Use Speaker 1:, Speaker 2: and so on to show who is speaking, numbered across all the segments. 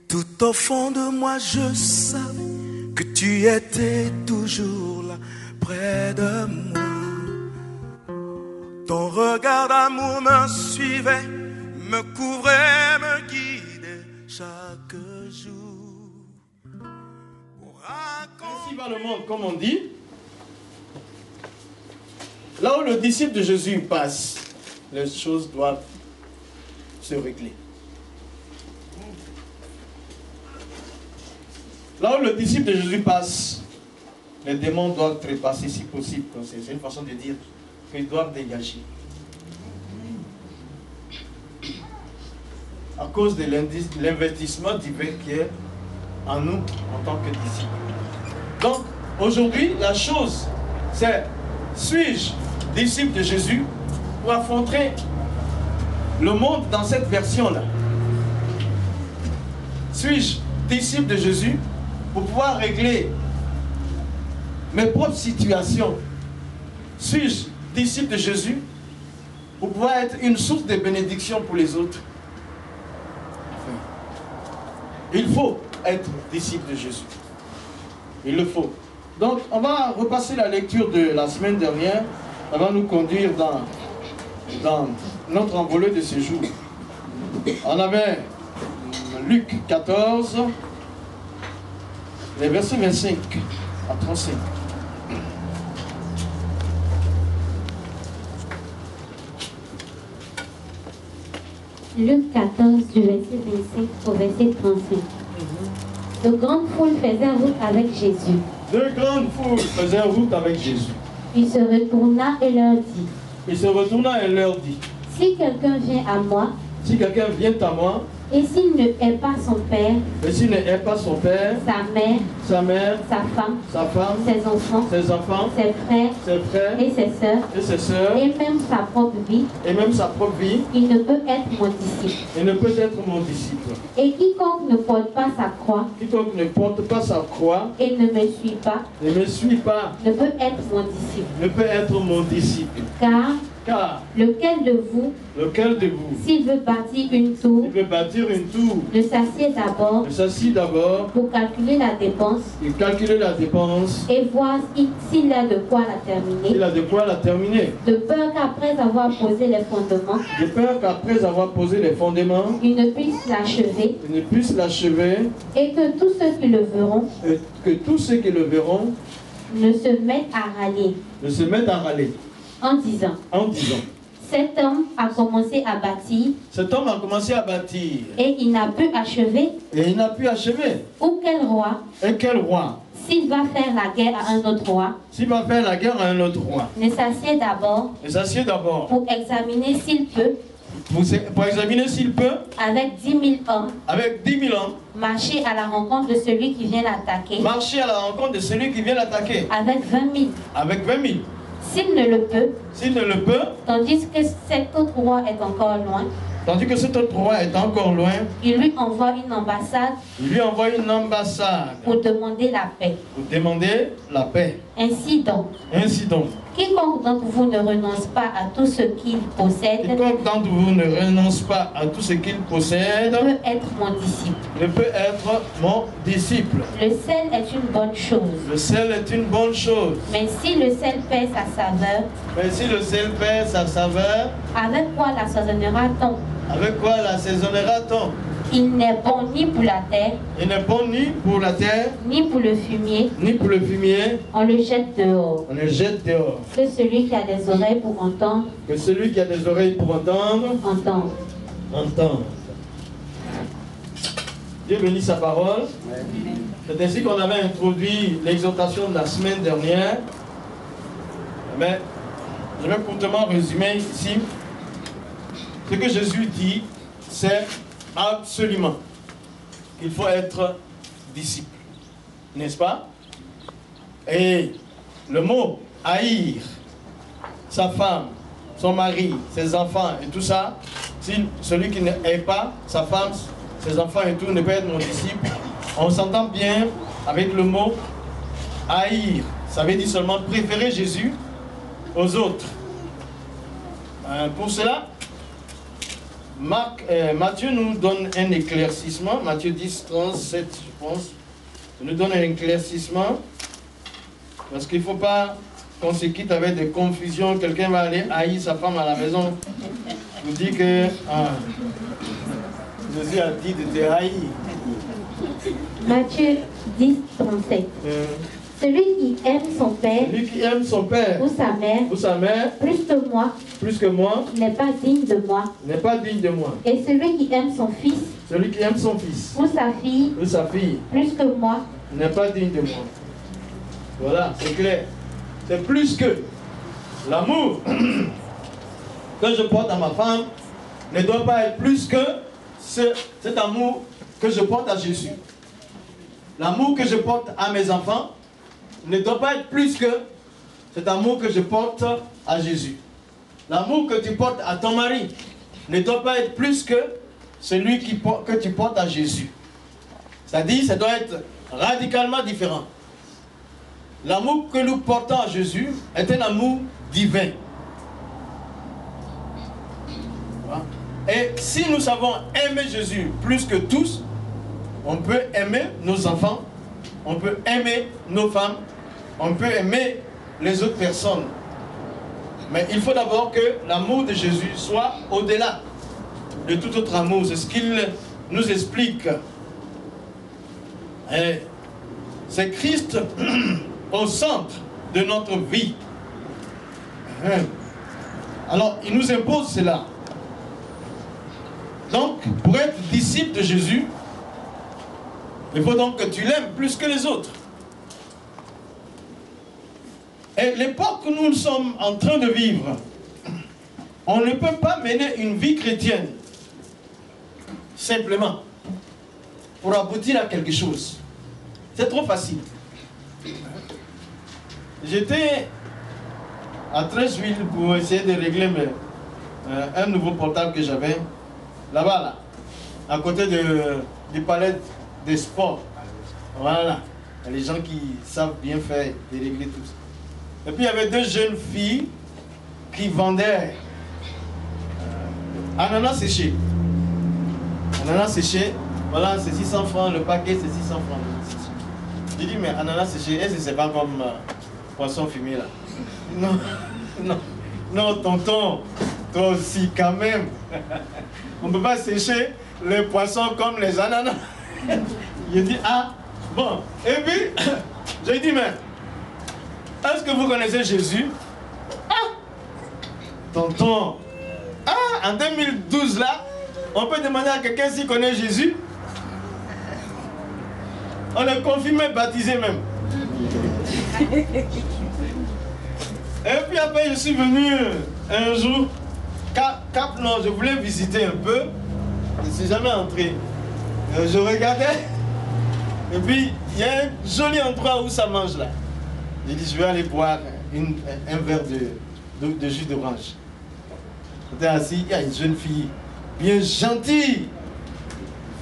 Speaker 1: Tout au fond de moi, je savais que tu étais toujours là, près de moi. Ton regard d'amour me suivait, me couvrait, me guidait chaque jour.
Speaker 2: Ainsi va le monde, comme on dit. Là où le disciple de Jésus passe, les choses doivent se régler. Là où le disciple de Jésus passe, les démons doivent trépasser si possible. C'est une façon de dire qu'ils doivent dégager. À cause de l'investissement divin qui est en nous en tant que disciples. Donc, aujourd'hui, la chose, c'est: suis-je disciple de Jésus pour affronter le monde dans cette version-là? Suis-je disciple de Jésus pour pouvoir régler mes propres situations? Suis-je disciple de Jésus pour pouvoir être une source de bénédiction pour les autres? Il faut être disciple de Jésus. Il le faut. Donc, on va repasser la lecture de la semaine dernière. Ça va nous conduire dans notre envolée de ce jour. On avait Luc 14, les versets 25 à 35.
Speaker 3: Luc 14, du verset 25 au verset 35. De grandes foules faisaient route avec Jésus.
Speaker 2: De grandes foules faisaient route avec Jésus.
Speaker 3: Il se retourna et leur dit:
Speaker 2: Il se retourna et leur dit:
Speaker 3: Si quelqu'un vient à moi,
Speaker 2: si quelqu'un vient à moi,
Speaker 3: et s'il ne hait pas son père,
Speaker 2: et s'il ne hait pas son père,
Speaker 3: sa mère,
Speaker 2: sa femme,
Speaker 3: ses enfants, ses frères et ses sœurs, et même sa propre vie, il ne peut être mon disciple. Et quiconque ne porte pas sa croix, et ne me suit pas, ne peut être mon disciple. Car lequel de vous, s'il veut bâtir une tour, ne s'assied d'abord pour calculer la dépense et voir s'il a de quoi la terminer. De peur qu'après avoir posé les fondements, il ne puisse l'achever, et que tous ceux qui le verront ne se mettent à râler. En disant, cet homme a commencé à bâtir, et il n'a pu achever. Ou quel roi, s'il va faire la guerre à un autre roi, ne s'assied d'abord pour examiner s'il peut, avec 10 000 hommes, marcher à la rencontre de celui qui vient l'attaquer, avec 20 000. S'il ne le peut, tandis que cet autre roi est encore loin, il lui envoie une ambassade pour demander la paix. Ainsi donc, quiconque d'entre vous ne renonce pas à tout ce qu'il possède, peut être mon disciple. Le sel est une bonne chose. Mais si le sel perd sa saveur, avec quoi l'assaisonnera-t-on? Il n'est bon ni pour la terre, ni pour le fumier. On le jette dehors. Que celui qui a des oreilles pour entendre, entende.
Speaker 2: Dieu bénit sa parole. C'est ainsi qu'on avait introduit l'exhortation de la semaine dernière. Mais je vais courtement résumer ici. Ce que Jésus dit, c'est absolument qu'il faut être disciple. N'est-ce pas? Et le mot haïr sa femme, son mari, ses enfants et tout ça, si celui qui ne hait pas sa femme, ses enfants et tout ne peut être mon disciple, on s'entend bien avec le mot haïr. Ça veut dire seulement préférer Jésus aux autres. Pour cela, Matthieu nous donne un éclaircissement. Matthieu 10, 37, je pense. Il nous donne un éclaircissement. Parce qu'il ne faut pas qu'on se quitte avec des confusions. Quelqu'un va aller haïr sa femme à la maison. Vous dit que Jésus a dit de te haïr.
Speaker 3: Matthieu 10, 37. Celui qui aime son père, ou sa mère, plus que moi, n'est pas digne de moi. Et celui qui aime son fils, ou sa fille, plus que moi,
Speaker 2: n'est pas digne de moi. Voilà, c'est clair. C'est plus que l'amour que je porte à ma femme ne doit pas être plus que cet amour que je porte à Jésus. L'amour que je porte à mes enfants ne doit pas être plus que cet amour que je porte à Jésus. L'amour que tu portes à ton mari ne doit pas être plus que celui que tu portes à Jésus. C'est-à-dire, ça doit être radicalement différent. L'amour que nous portons à Jésus est un amour divin. Et si nous savons aimer Jésus plus que tous, on peut aimer nos enfants, on peut aimer nos femmes, on peut aimer les autres personnes. Mais il faut d'abord que l'amour de Jésus soit au-delà de tout autre amour. C'est ce qu'il nous explique. Et c'est Christ au centre de notre vie. Alors, il nous impose cela. Donc, pour être disciple de Jésus, il faut donc que tu l'aimes plus que les autres. Et l'époque que nous sommes en train de vivre, on ne peut pas mener une vie chrétienne simplement pour aboutir à quelque chose. C'est trop facile. J'étais à Treichville pour essayer de régler un nouveau portable que j'avais là-bas, là, à côté du palais des sports. Voilà. Il y a les gens qui savent bien faire et régler tout ça. Et puis il y avait deux jeunes filles qui vendaient ananas séché. Ananas séché, voilà, c'est 600 francs le paquet, c'est 600 francs. J'ai dit, mais ananas séché, est-ce que c'est pas comme poisson fumé là? Non, non, non, tonton, toi aussi quand même. On ne peut pas sécher les poissons comme les ananas. J'ai dit, ah, bon. Et puis, j'ai dit, mais est-ce que vous connaissez Jésus? Ah, tonton. Ah, en 2012 là, on peut demander à quelqu'un s'il connaît Jésus. On est confirmé, baptisé même. Et puis après, je suis venu un jour, Cap Nord, je voulais visiter un peu. Je ne suis jamais entré. Je regardais. Et puis, il y a un joli endroit où ça mange là. J'ai dit, je vais aller boire un verre de jus d'orange. J'étais assis, il y a une jeune fille bien gentille.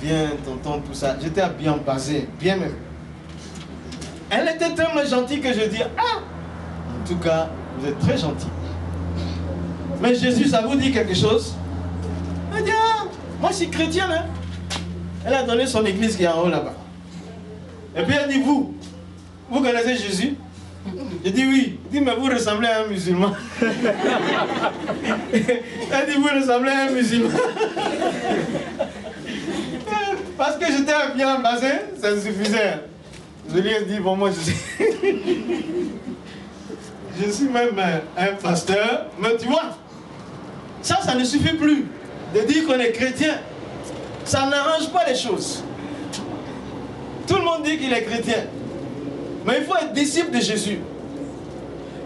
Speaker 2: Viens, tonton, tout ça. J'étais bien basé, bien même. Elle était tellement gentille que je dis, ah, en tout cas, vous êtes très gentil. Mais Jésus, ça vous dit quelque chose? Elle dit, ah, moi je suis chrétienne. Hein? Elle a donné son église qui est en haut là-bas. Et puis elle dit, vous connaissez Jésus? Je dis oui. Elle dit, mais vous ressemblez à un musulman. Elle dit, vous ressemblez à un musulman. Parce que j'étais bien basé, ça suffisait. Je lui ai dit, bon, moi je suis même un pasteur, mais tu vois, ça ne suffit plus de dire qu'on est chrétien. Ça n'arrange pas les choses. Tout le monde dit qu'il est chrétien. Mais il faut être disciple de Jésus.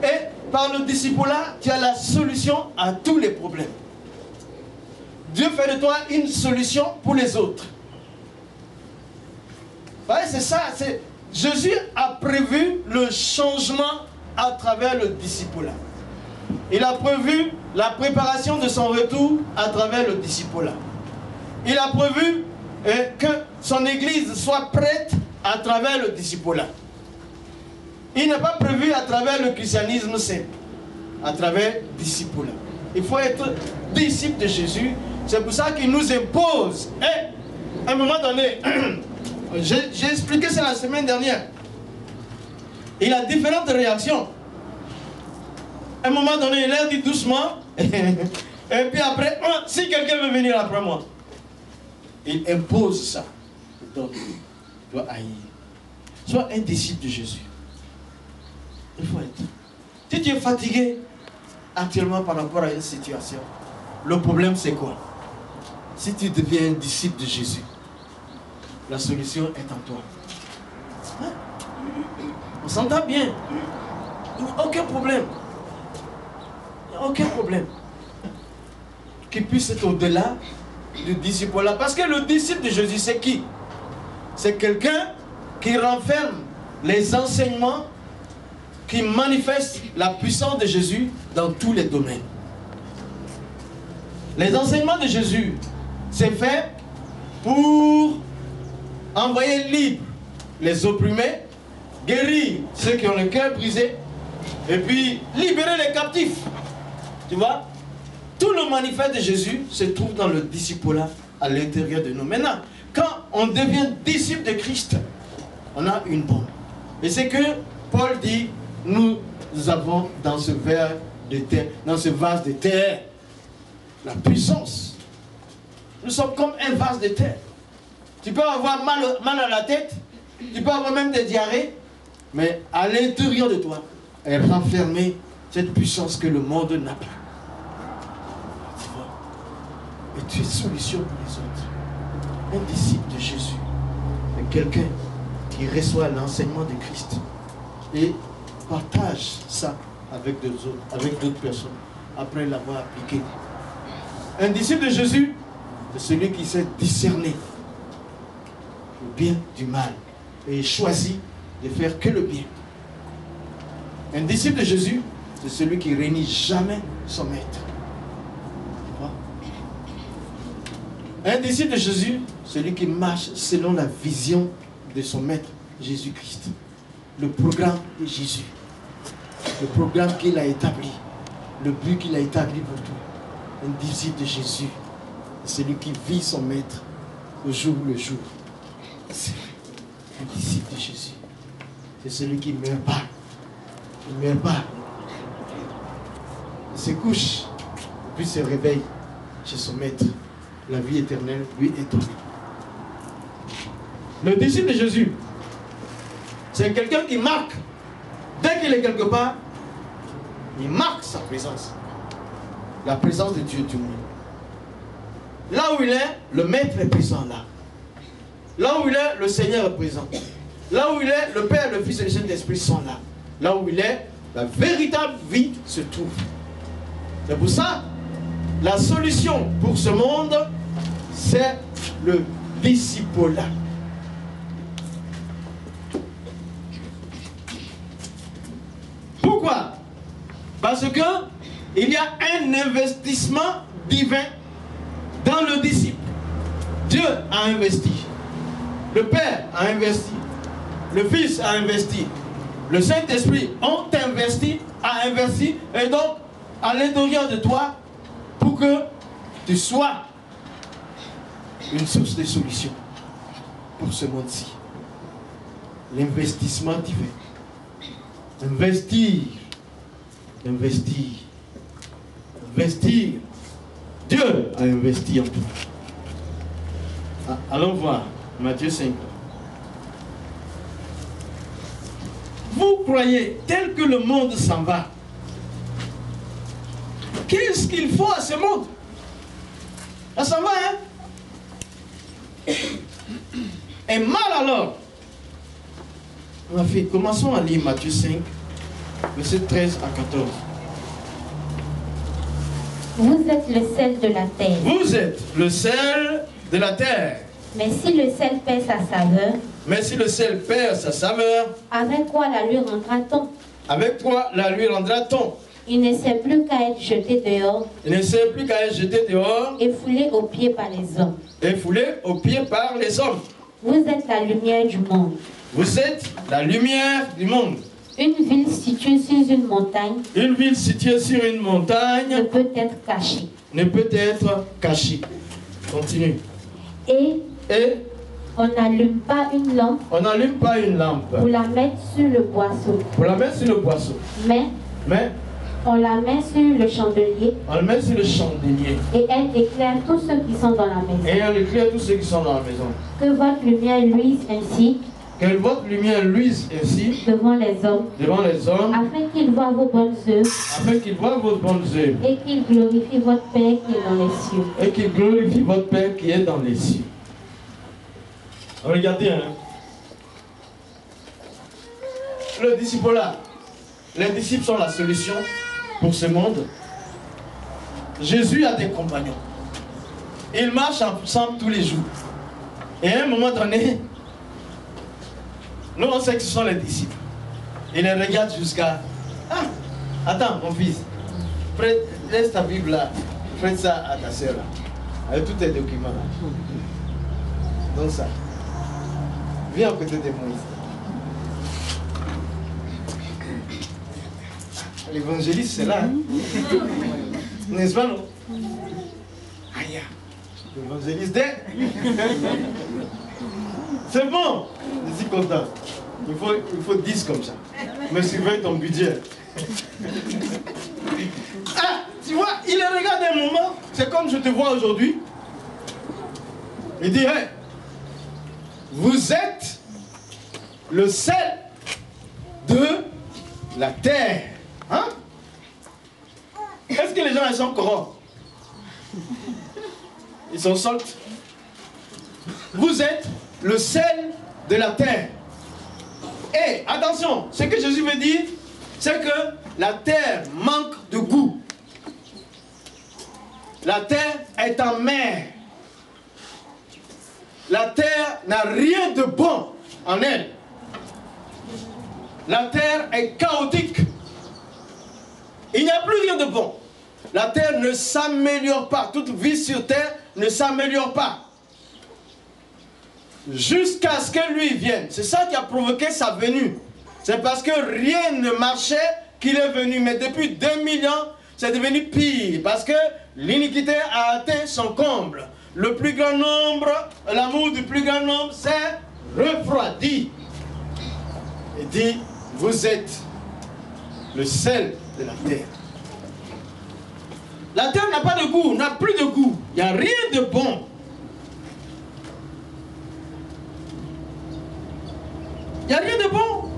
Speaker 2: Et par le disciple-là, tu as la solution à tous les problèmes. Dieu fait de toi une solution pour les autres. Ouais, c'est ça. Jésus a prévu le changement à travers le disciple-là. Il a prévu la préparation de son retour à travers le disciple-là. Il a prévu que son église soit prête à travers le disciple-là. Il n'a pas prévu à travers le christianisme simple, à travers le disciple-là. Il faut être disciple de Jésus C'est pour ça qu'il nous impose. Et à un moment donné, j'ai expliqué ça la semaine dernière. Il a différentes réactions. À un moment donné, il a dit doucement. Et puis après, si quelqu'un veut venir après moi, il impose ça. Donc, tu dois haïr. Sois un disciple de Jésus. Il faut être. Si tu es fatigué actuellement par rapport à une situation, le problème c'est quoi? Si tu deviens un disciple de Jésus, la solution est en toi. Hein? On s'entend bien. Il n'y a aucun problème. Il n'y a aucun problème. Qu'il puisse être au-delà du disciple-là. Parce que le disciple de Jésus, c'est qui? C'est quelqu'un qui renferme les enseignements qui manifestent la puissance de Jésus dans tous les domaines. Les enseignements de Jésus, c'est fait pour envoyer libre les opprimés, guérir ceux qui ont le cœur brisé, et puis libérer les captifs. Tu vois? Tout le manifeste de Jésus se trouve dans le disciple-là à l'intérieur de nous. Maintenant, quand on devient disciple de Christ, on a une bombe. Et c'est que Paul dit, nous avons dans ce verre de terre, dans ce vase de terre, la puissance. Nous sommes comme un vase de terre. Tu peux avoir mal à la tête, tu peux avoir même des diarrhées, mais à l'intérieur de toi est renfermée cette puissance que le monde n'a pas. Tu vois? Et tu es solution pour les autres. Un disciple de Jésus est quelqu'un qui reçoit l'enseignement de Christ et partage ça avec d'autres personnes après l'avoir appliqué. Un disciple de Jésus, c'est celui qui sait discerner le bien du mal et choisit de faire que le bien. Un disciple de Jésus, c'est celui qui réunit jamais son maître. Tu vois? Un disciple de Jésus, celui qui marche selon la vision de son maître, Jésus-Christ. Le programme de Jésus. Le programme qu'il a établi. Le but qu'il a établi pour tout. Un disciple de Jésus, celui qui vit son maître au jour le jour. C'est un disciple de Jésus. C'est celui qui ne meurt pas. Il ne meurt pas. Il se couche, puis se réveille chez son maître. La vie éternelle lui est donnée. Le disciple de Jésus, c'est quelqu'un qui marque. Dès qu'il est quelque part, il marque sa présence. La présence de Dieu du monde. Là où il est, le maître est présent là. Là où il est, le Seigneur est présent. Là où il est, le Père, le Fils et le Saint-Esprit sont là. Là où il est, la véritable vie se trouve. C'est pour ça, la solution pour ce monde, c'est le disciple-là. Pourquoi? Parce que il y a un investissement divin dans le disciple. Dieu a investi. Le Père a investi. Le Fils a investi. Le Saint-Esprit a investi. Et donc, à l'intérieur de toi, pour que tu sois une source de solution pour ce monde-ci. L'investissement divin. Investir. Investir. Investir. Dieu a investi en toi. Allons voir Matthieu 5. Vous croyez tel que le monde s'en va. Qu'est-ce qu'il faut à ce monde? Ça s'en va, hein? Et mal alors. Ma fille, commençons à lire Matthieu 5, versets 13 à 14.
Speaker 3: Vous êtes le sel de la terre.
Speaker 2: Vous êtes le sel de la terre.
Speaker 3: Mais si le sel perd sa saveur, avec quoi la lui rendra-t-on?
Speaker 2: Avec quoi la lui rendra-t-on?
Speaker 3: Il ne sert plus qu'à être jeté dehors.
Speaker 2: Il ne sert plus qu'à être jeté dehors.
Speaker 3: Et foulé aux pieds par les hommes.
Speaker 2: Et foulé aux pieds par les hommes.
Speaker 3: Vous êtes la lumière du monde.
Speaker 2: Vous êtes la lumière du monde.
Speaker 3: Une ville située sur une montagne.
Speaker 2: Une ville située sur une montagne
Speaker 3: ne peut être cachée.
Speaker 2: ne peut être caché. Continue.
Speaker 3: Et on n'allume pas une lampe.
Speaker 2: On n'allume pas une lampe.
Speaker 3: Pour la mettre sur le boisseau.
Speaker 2: Pour la mettre sur le boisseau.
Speaker 3: Mais on la met sur le chandelier.
Speaker 2: On la met sur le chandelier.
Speaker 3: Et elle éclaire tous ceux qui sont dans la maison.
Speaker 2: Et elle éclaire tous ceux qui sont dans la maison.
Speaker 3: Que votre lumière luise ainsi.
Speaker 2: Que votre lumière luise ainsi.
Speaker 3: Devant les hommes.
Speaker 2: Devant les hommes.
Speaker 3: Afin qu'ils voient vos bonnes œuvres.
Speaker 2: Afin qu'ils voient vos bonnes œuvres.
Speaker 3: Et qu'ils glorifient votre Père qui est dans les cieux.
Speaker 2: Et qu'ils glorifient votre Père qui est dans les cieux. Regardez, hein. Le disciple-là. Les disciples sont la solution pour ce monde. Jésus a des compagnons. Ils marchent ensemble tous les jours. Et à un moment donné, nous on sait que ce sont les disciples. Ils les regardent jusqu'à... Ah, attends mon fils, laisse ta Bible là, prête ça à ta soeur là, avec tous tes documents là. Donc ça. Viens à côté de Moïse. L'évangéliste c'est là. Hein? N'est-ce pas non? Aïe, l'évangéliste c'est bon. Je suis content. Il faut 10 comme ça. Mais surveille ton budget. Ah, tu vois, il regarde un moment. C'est comme je te vois aujourd'hui. Il dit, hey, vous êtes le sel de la terre. Hein? Est-ce que les gens ils sont corrompus? Ils sont saltes. Vous êtes le sel de la terre. Et attention, ce que Jésus veut dire, c'est que la terre manque de goût. La terre est en mer. La terre n'a rien de bon en elle. La terre est chaotique. Il n'y a plus rien de bon. La terre ne s'améliore pas. Toute vie sur terre ne s'améliore pas. Jusqu'à ce que lui vienne. C'est ça qui a provoqué sa venue. C'est parce que rien ne marchait qu'il est venu. Mais depuis 2000 ans, c'est devenu pire. Parce que l'iniquité a atteint son comble. Le plus grand nombre, l'amour du plus grand nombre s'est refroidi. Il dit, vous êtes le sel de la terre. La terre n'a pas de goût, n'a plus de goût. Il n'y a rien de bon. Il n'y a rien de bon.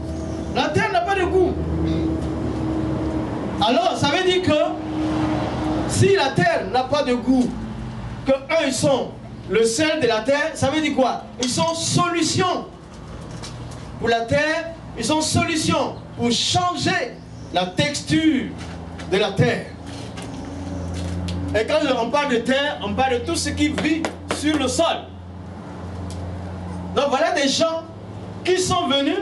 Speaker 2: La terre n'a pas de goût. Alors, ça veut dire que si la terre n'a pas de goût, que eux, ils sont le sel de la terre, ça veut dire quoi? Ils sont solution pour la terre, ils sont solution pour changer la texture de la terre. Et quand on parle de terre, on parle de tout ce qui vit sur le sol. Donc voilà des gens qui sont venus,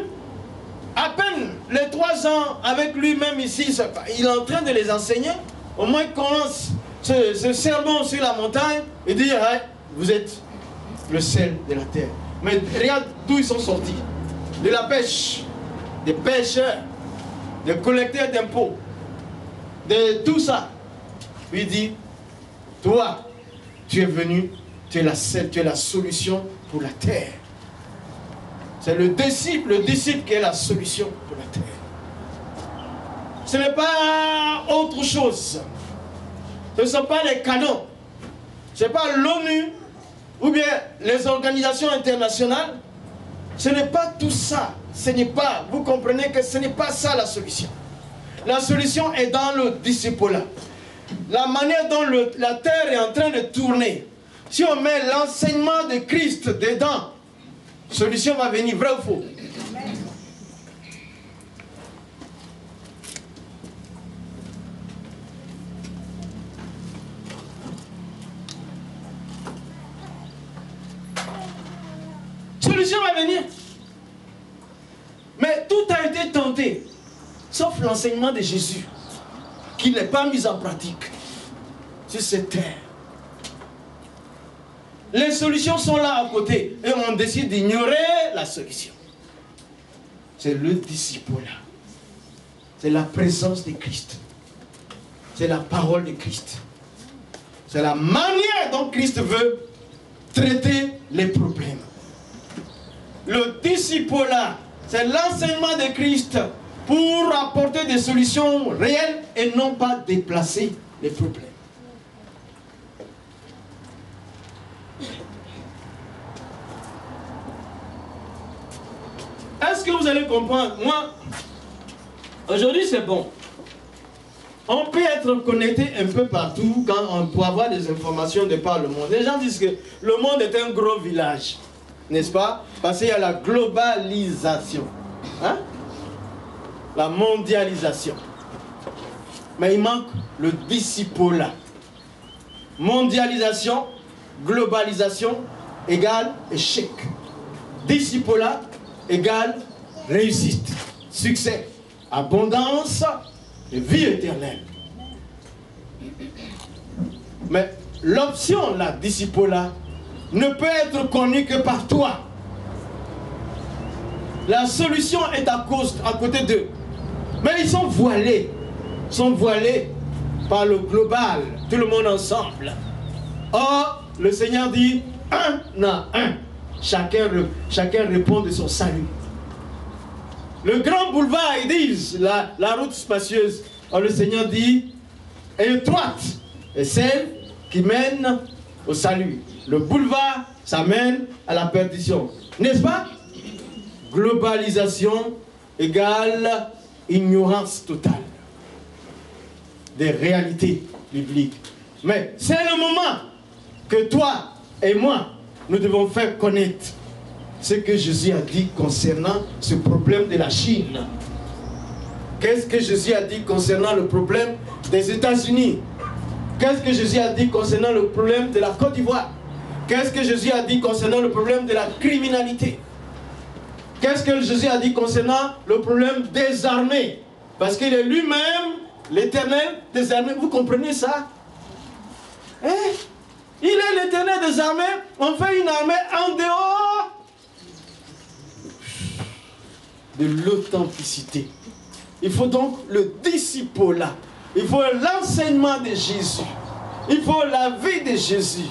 Speaker 2: à peine les 3 ans avec lui-même ici, il est en train de les enseigner. Au moins il commence ce sermon sur la montagne et dit, hey, vous êtes le sel de la terre. Mais regarde d'où ils sont sortis. De la pêche, des pêcheurs, des collecteurs d'impôts, de tout ça. Il dit, toi, tu es venu, tu es la sel, tu es la solution pour la terre. C'est le disciple qui est la solution pour la terre. Ce n'est pas autre chose. Ce ne sont pas les canons. Ce n'est pas l'ONU ou bien les organisations internationales. Ce n'est pas tout ça. Ce n'est pas, vous comprenez que ce n'est pas ça la solution. La solution est dans le disciple-là. La manière dont la terre est en train de tourner. Si on met l'enseignement de Christ dedans, solution va venir, vrai ou faux? Solution va venir. Mais tout a été tenté, sauf l'enseignement de Jésus, qui n'est pas mis en pratique sur cette terre. Les solutions sont là à côté et on décide d'ignorer la solution. C'est le disciple là. C'est la présence de Christ. C'est la parole de Christ. C'est la manière dont Christ veut traiter les problèmes. Le discipulat, c'est l'enseignement de Christ pour apporter des solutions réelles et non pas déplacer les problèmes. Est-ce que vous allez comprendre? Moi, aujourd'hui c'est bon. On peut être connecté un peu partout quand on peut avoir des informations de par le monde. Les gens disent que le monde est un gros village, n'est-ce pas? Parce qu'il y a la globalisation, hein? La mondialisation. Mais il manque le discipulat. Mondialisation, globalisation égale échec. Discipulat égale réussite, succès, abondance et vie éternelle. Mais l'option, la discipulat, ne peut être connue que par toi. La solution est à côté d'eux. Mais ils sont voilés. Ils sont voilés par le global, tout le monde ensemble. Or, le Seigneur dit, un à un. Chacun répond de son salut. Le grand boulevard, ils disent, la route spacieuse. Or, le Seigneur dit, étroite est celle qui mène au salut. Le boulevard, ça mène à la perdition. N'est-ce pas? Globalisation égale ignorance totale des réalités bibliques. Mais c'est le moment que toi et moi, nous devons faire connaître ce que Jésus a dit concernant ce problème de la Chine. Qu'est-ce que Jésus a dit concernant le problème des États-Unis? Qu'est-ce que Jésus a dit concernant le problème de la Côte d'Ivoire? Qu'est-ce que Jésus a dit concernant le problème de la criminalité? Qu'est-ce que Jésus a dit concernant le problème des armées? Parce qu'il est lui-même l'Éternel des armées. Vous comprenez ça? Hein? Il est l'Éternel des armées. On fait une armée en dehors de l'authenticité. Il faut donc le discipulat. Il faut l'enseignement de Jésus. Il faut la vie de Jésus.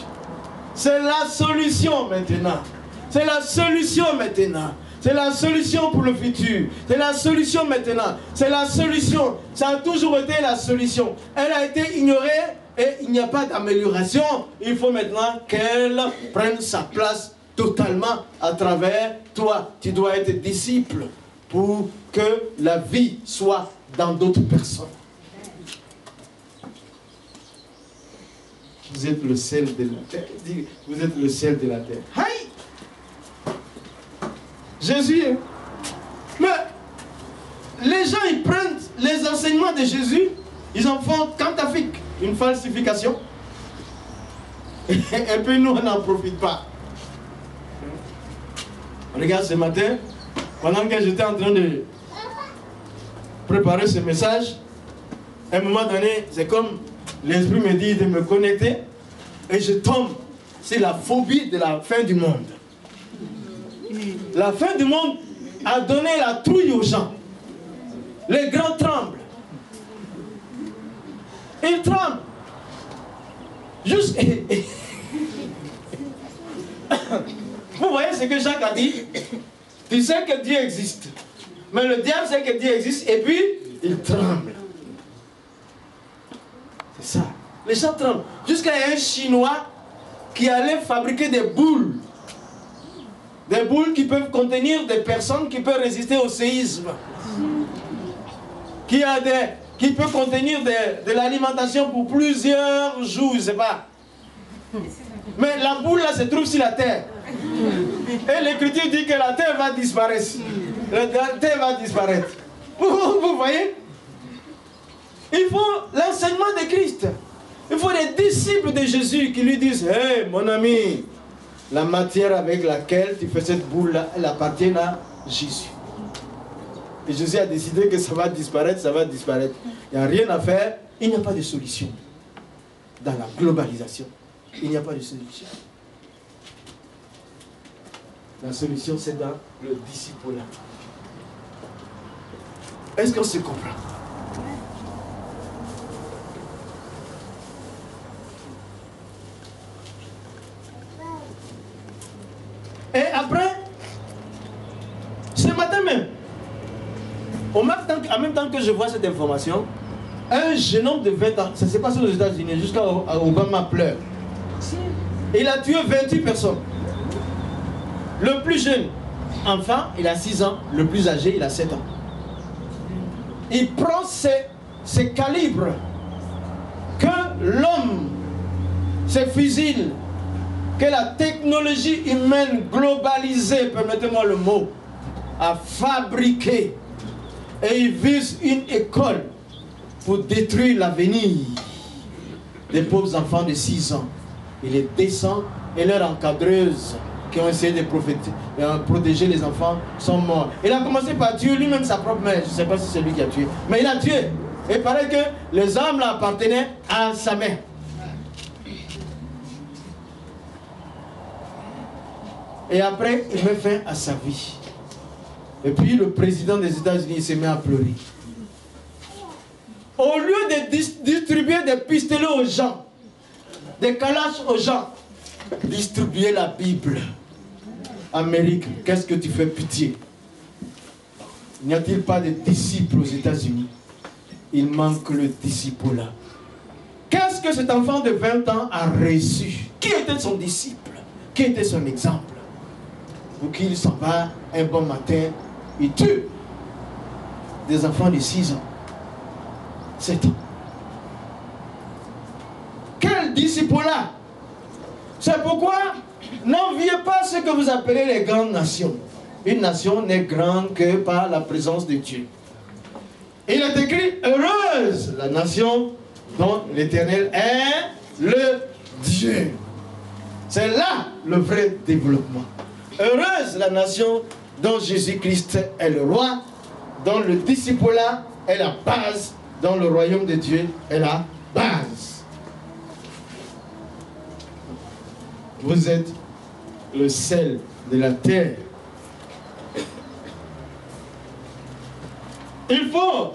Speaker 2: C'est la solution maintenant. C'est la solution maintenant. C'est la solution pour le futur. C'est la solution maintenant. C'est la solution. Ça a toujours été la solution. Elle a été ignorée et il n'y a pas d'amélioration. Il faut maintenant qu'elle prenne sa place totalement à travers toi. Tu dois être disciple pour que la vie soit dans d'autres personnes. Vous êtes le sel de la terre. Vous êtes le sel de la terre. Aïe! Jésus. Mais les gens, ils prennent les enseignements de Jésus, ils en font quantifique, une falsification. Et puis nous, on n'en profite pas. Regarde ce matin, pendant que j'étais en train de préparer ce message, à un moment donné, c'est comme l'Esprit me dit de me connecter et je tombe sur la phobie de la fin du monde. La fin du monde a donné la trouille aux gens. Les grands tremblent. Ils tremblent. Juste... Vous voyez ce que Jacques a dit? Tu sais que Dieu existe. Mais le diable sait que Dieu existe et puis il tremble. C'est ça. Les gens tremblent. Jusqu'à un Chinois qui allait fabriquer des boules. Des boules qui peuvent contenir des personnes qui peuvent résister au séisme. Qui peut contenir de l'alimentation pour plusieurs jours, je ne sais pas. Mais la boule là se trouve sur la terre. Et l'Écriture dit que la terre va disparaître. La terre va disparaître. Vous voyez? Il faut l'enseignement de Christ. Il faut les disciples de Jésus qui lui disent: hey, mon ami, la matière avec laquelle tu fais cette boule-là, elle appartient à Jésus. Et Jésus a décidé que ça va disparaître, ça va disparaître. Il n'y a rien à faire, il n'y a pas de solution. Dans la globalisation, il n'y a pas de solution. La solution, c'est dans le discipulat. Est-ce qu'on se comprend? En même temps que je vois cette information, un jeune homme de 20 ans, ça s'est passé aux États-Unis, jusqu'à Obama pleure. Il a tué 28 personnes. Le plus jeune enfant, il a 6 ans. Le plus âgé, il a 7 ans. Il prend ces calibres que l'homme, ces fusils, que la technologie humaine globalisée, permettez-moi le mot, a fabriqué. Et il vise une école pour détruire l'avenir des pauvres enfants de 6 ans. Il les descend et leurs encadreuses qui ont essayé de protéger les enfants sont morts. Il a commencé par tuer lui-même sa propre mère. Je ne sais pas si c'est lui qui a tué. Mais il a tué. Et il paraît que les armes là appartenaient à sa mère. Et après, il met fin à sa vie. Et puis le président des États-Unis s'est mis à pleurer. Au lieu de distribuer des pistolets aux gens, des calaches aux gens, distribuer la Bible. Amérique, qu'est-ce que tu fais pitié? N'y a-t-il pas de disciples aux États-Unis? Il manque le disciple là. Qu'est-ce que cet enfant de 20 ans a reçu? Qui était son disciple? Qui était son exemple? Pour qu'il s'en va un bon matin, il tue des enfants de 6 ans, 7 ans. Quel disciple là? C'est pourquoi n'enviez pas ce que vous appelez les grandes nations. Une nation n'est grande que par la présence de Dieu. Il est écrit, heureuse la nation dont l'Éternel est le Dieu. C'est là le vrai développement. Heureuse la nation dont Jésus-Christ est le roi, dont le disciple-là est la base, dont le royaume de Dieu est la base. Vous êtes le sel de la terre. Il faut,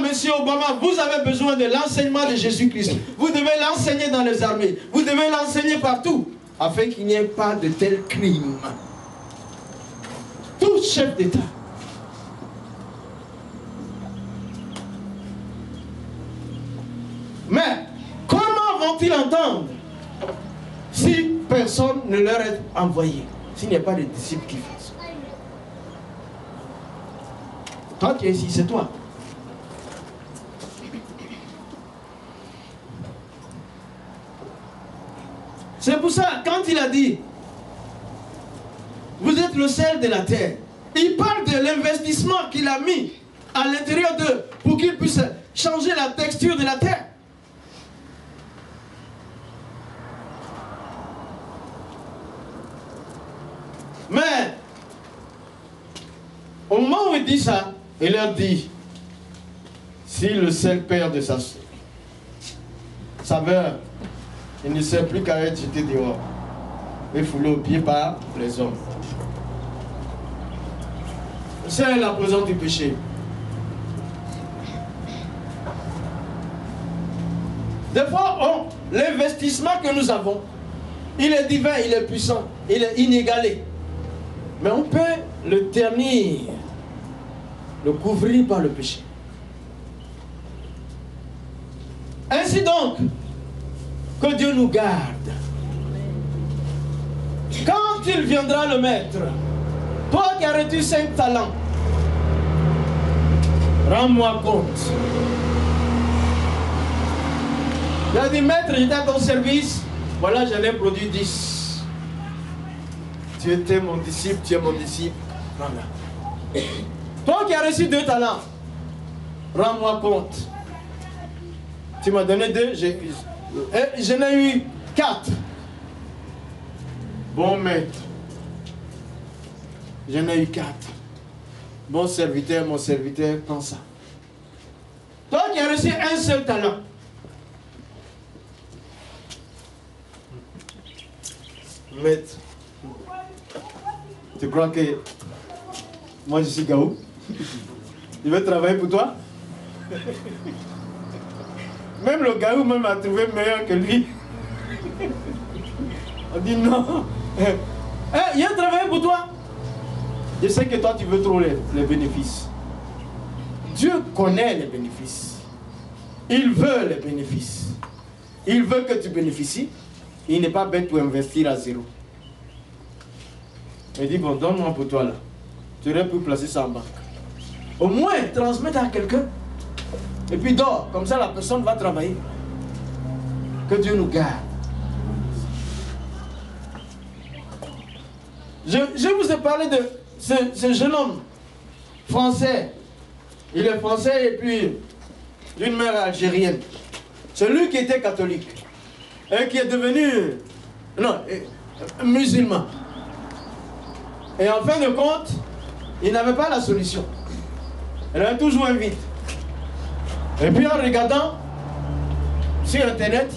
Speaker 2: monsieur Obama, vous avez besoin de l'enseignement de Jésus-Christ. Vous devez l'enseigner dans les armées. Vous devez l'enseigner partout, afin qu'il n'y ait pas de tels crimes. Tout chef d'État. Mais, comment vont-ils entendre si personne ne leur est envoyé? S'il n'y a pas de disciples qui fassent. Toi qui es ici, c'est toi. C'est pour ça, quand il a dit, vous êtes le sel de la terre, il parle de l'investissement qu'il a mis à l'intérieur d'eux pour qu'ils puissent changer la texture de la terre. Mais, au moment où il dit ça, il leur dit, si le sel perd de sa saveur, il ne sert plus qu'à être jeté dehors et foulé aux pieds par les hommes. C'est la présence du péché. Des fois, l'investissement que nous avons, il est divin, il est puissant, il est inégalé. Mais on peut le ternir, le couvrir par le péché. Ainsi donc, que Dieu nous garde. Quand il viendra le maître, toi qui as reçu 5 talents, rends-moi compte. Il a dit, maître, j'étais à ton service, voilà, j'en ai produit 10. Tu étais mon disciple, tu es mon disciple. Voilà. Toi qui as reçu 2 talents, rends-moi compte. Tu m'as donné 2, j'en ai eu 4. Bon maître, j'en ai eu 4. Bon serviteur, mon serviteur, prends ça. Toi qui as reçu un seul talent, maître, tu crois que moi je suis Gaou? Je vais travailler pour toi? Même le Gaou même a trouvé meilleur que lui. On dit non. Il a travaillé pour toi. Je sais que toi tu veux trop les bénéfices. Dieu connaît les bénéfices. Il veut les bénéfices. Il veut que tu bénéficies. Il n'est pas bête pour investir à zéro. Il dit, bon, donne-moi pour toi là. Tu aurais pu placer ça en banque. Au moins, transmettre à quelqu'un. Et puis dors. Comme ça, la personne va travailler. Que Dieu nous garde. Je vous ai parlé de ce jeune homme français. Il est français et puis d'une mère algérienne. Celui qui était catholique et qui est devenu musulman. Et en fin de compte, il n'avait pas la solution. Il avait toujours un vide. Et puis en regardant sur Internet,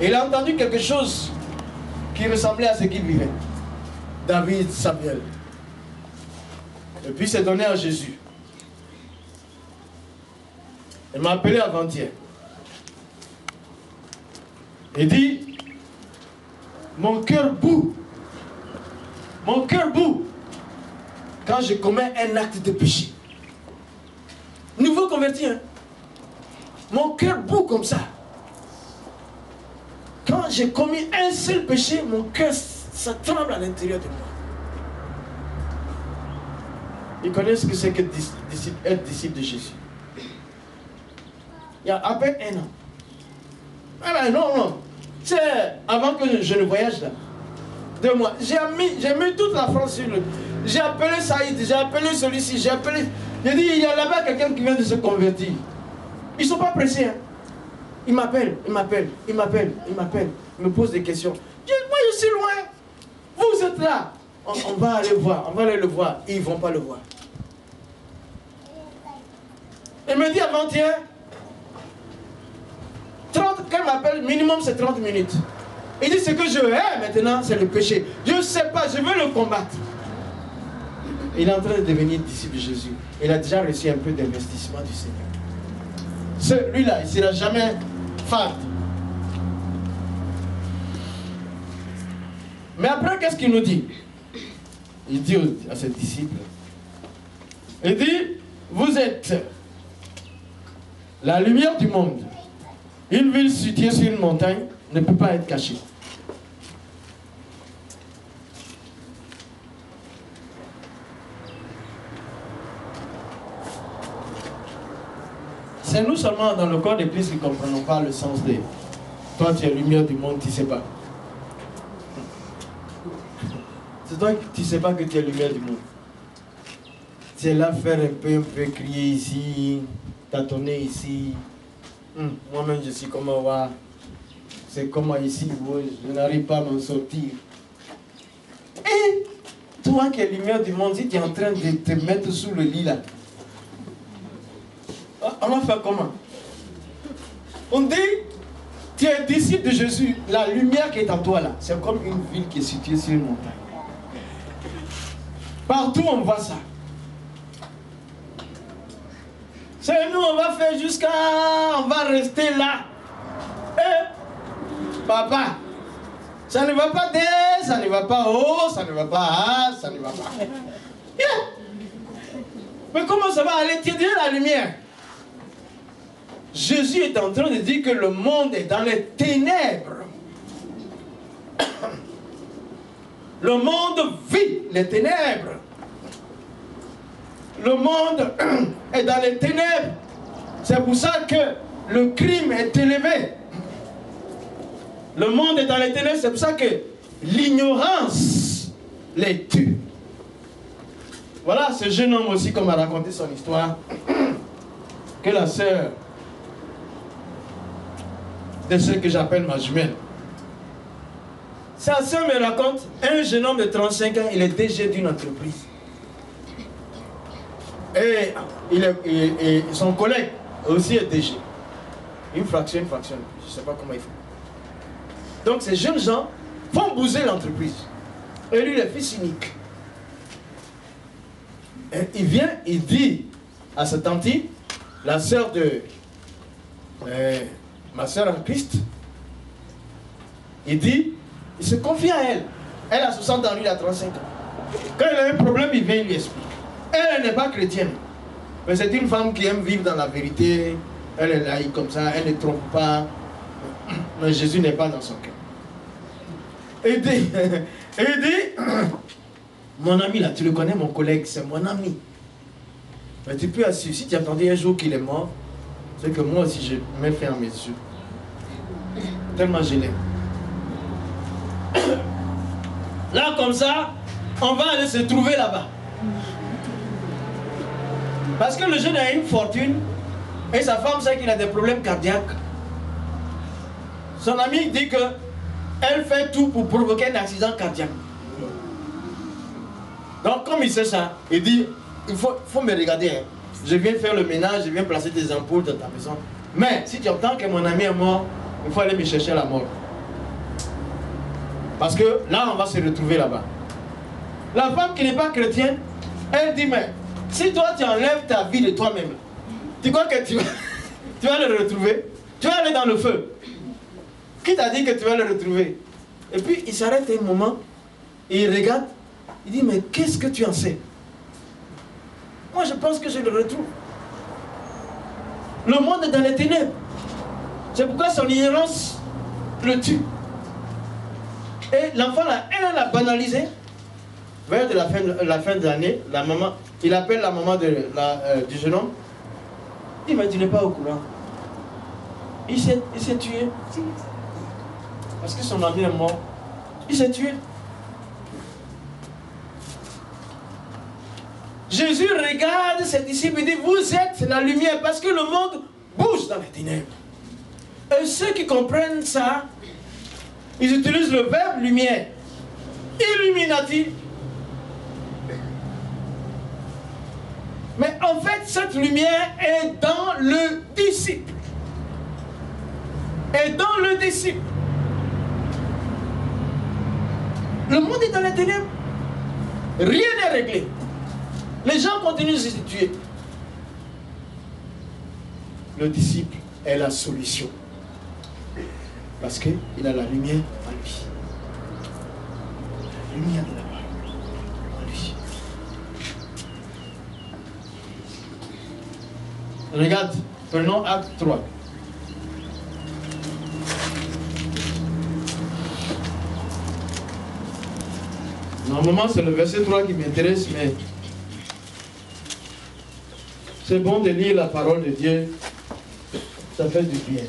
Speaker 2: il a entendu quelque chose qui ressemblait à ce qu'il vivait. David, Samuel. Et puis il s'est donné à Jésus. Il m'a appelé avant-hier. Il dit, mon cœur bout. Mon cœur bout. Quand je commets un acte de péché. Nouveau converti, hein. Mon cœur bout comme ça. Quand j'ai commis un seul péché, mon cœur, ça tremble à l'intérieur de moi. Ils connaissent ce que c'est que être disciple de Jésus. Il y a à peine 1 an. Ah ben non. C'est avant que je ne voyage là. 2 mois. J'ai mis toute la France sur le... J'ai appelé Saïd, j'ai appelé celui-ci, j'ai appelé... J'ai dit, il y a là-bas quelqu'un qui vient de se convertir. Ils ne sont pas pressés. Hein. Ils m'appellent. Ils me posent des questions. Je dis, moi je suis loin. Vous êtes là. On va aller voir, on va aller le voir. Ils ne vont pas le voir. Il me dit avant-hier, quand il m'appelle, minimum c'est 30 minutes. Il dit, ce que je hais maintenant, c'est le péché. Je ne sais pas, je veux le combattre. Il est en train de devenir disciple de Jésus. Il a déjà reçu un peu d'investissement du Seigneur. Celui-là, il ne sera jamais fade. Mais après, qu'est-ce qu'il nous dit? Il dit à ses disciples, il dit, vous êtes la lumière du monde. Une ville située sur une montagne ne peut pas être cachée. C'est nous seulement dans le corps d'Église qui ne comprenons pas le sens de toi tu es lumière du monde, tu ne sais pas. C'est toi qui ne sais pas que tu es lumière du monde. Tu es là faire un peu crier ici, tâtonner ici. Moi-même je suis comme un... C'est comme ici, je n'arrive pas à m'en sortir. Et toi qui es lumière du monde, si tu es en train de te mettre sous le lit là, on va faire comment? On dit, tu es disciple de Jésus, la lumière qui est en toi là, c'est comme une ville qui est située sur une montagne. Partout on voit ça. C'est nous, on va faire jusqu'à... On va rester là. Papa, ça ne va pas D, ça ne va pas O, ça ne va pas A, ça ne va pas... Mais comment ça va aller? Tu es déjà la lumière. Jésus est en train de dire que le monde est dans les ténèbres. Le monde vit les ténèbres. Le monde est dans les ténèbres. C'est pour ça que le crime est élevé. Le monde est dans les ténèbres, c'est pour ça que l'ignorance les tue. Voilà ce jeune homme aussi, comme a raconté son histoire, que la sœur de ce que j'appelle ma jumelle. Sa sœur me raconte, un jeune homme de 35 ans, il est DG d'une entreprise. Et son collègue aussi est DG. Une fraction, je ne sais pas comment il fait. Donc ces jeunes gens font bouger l'entreprise. Et lui, il est fils unique. Et il vient, il dit à sa tante, la sœur de ma sœur en Christ, il dit, il se confie à elle. Elle a 60 ans, lui il a 35 ans. Quand il a un problème, il vient, il lui explique. Elle n'est pas chrétienne. Mais c'est une femme qui aime vivre dans la vérité. Elle est laïque comme ça, elle ne trompe pas. Mais Jésus n'est pas dans son cœur. Et dit, mon ami là, tu le connais, mon collègue, c'est mon ami. Mais tu peux assurer, si tu attendais un jour qu'il est mort, c'est que moi aussi je mets fin à mes yeux. Tellement je l'aime. Là comme ça, on va aller se trouver là-bas. Parce que le jeune a une fortune et sa femme sait qu'il a des problèmes cardiaques. Son ami dit que elle fait tout pour provoquer un accident cardiaque. Donc comme il sait ça, il dit, il faut me regarder. Hein. Je viens faire le ménage, je viens placer des ampoules dans ta maison. Mais si tu entends que mon ami est mort, il faut aller me chercher à la mort. Parce que là, on va se retrouver là-bas. La femme qui n'est pas chrétienne, elle dit, mais si toi tu enlèves ta vie de toi-même, tu crois que tu vas le retrouver? Tu vas aller dans le feu. Qui t'a dit que tu vas le retrouver? Et puis il s'arrête un moment, et il regarde, il dit, mais qu'est-ce que tu en sais? Moi je pense que je le retrouve. Le monde est dans les ténèbres. C'est pourquoi son ignorance le tue. Et l'enfant là, elle l'a banalisé. Vers de la fin de l'année, la maman, il appelle la maman du jeune homme. Il dit, mais tu n'es pas au courant. Il s'est tué. Parce que son ami est mort. Il s'est tué. Jésus regarde ses disciples et dit, vous êtes la lumière, parce que le monde bouge dans les ténèbres. Et ceux qui comprennent ça, ils utilisent le verbe lumière. Illuminati. Mais en fait, cette lumière est dans le disciple. Est dans le disciple. Le monde est dans les ténèbres. Rien n'est réglé. Les gens continuent de se tuer. Le disciple est la solution. Parce qu'il a la lumière en lui. La lumière de la parole en lui. Regarde, prenons acte 3. Normalement, c'est le verset 3 qui m'intéresse, mais c'est bon de lire la parole de Dieu. Ça fait du bien.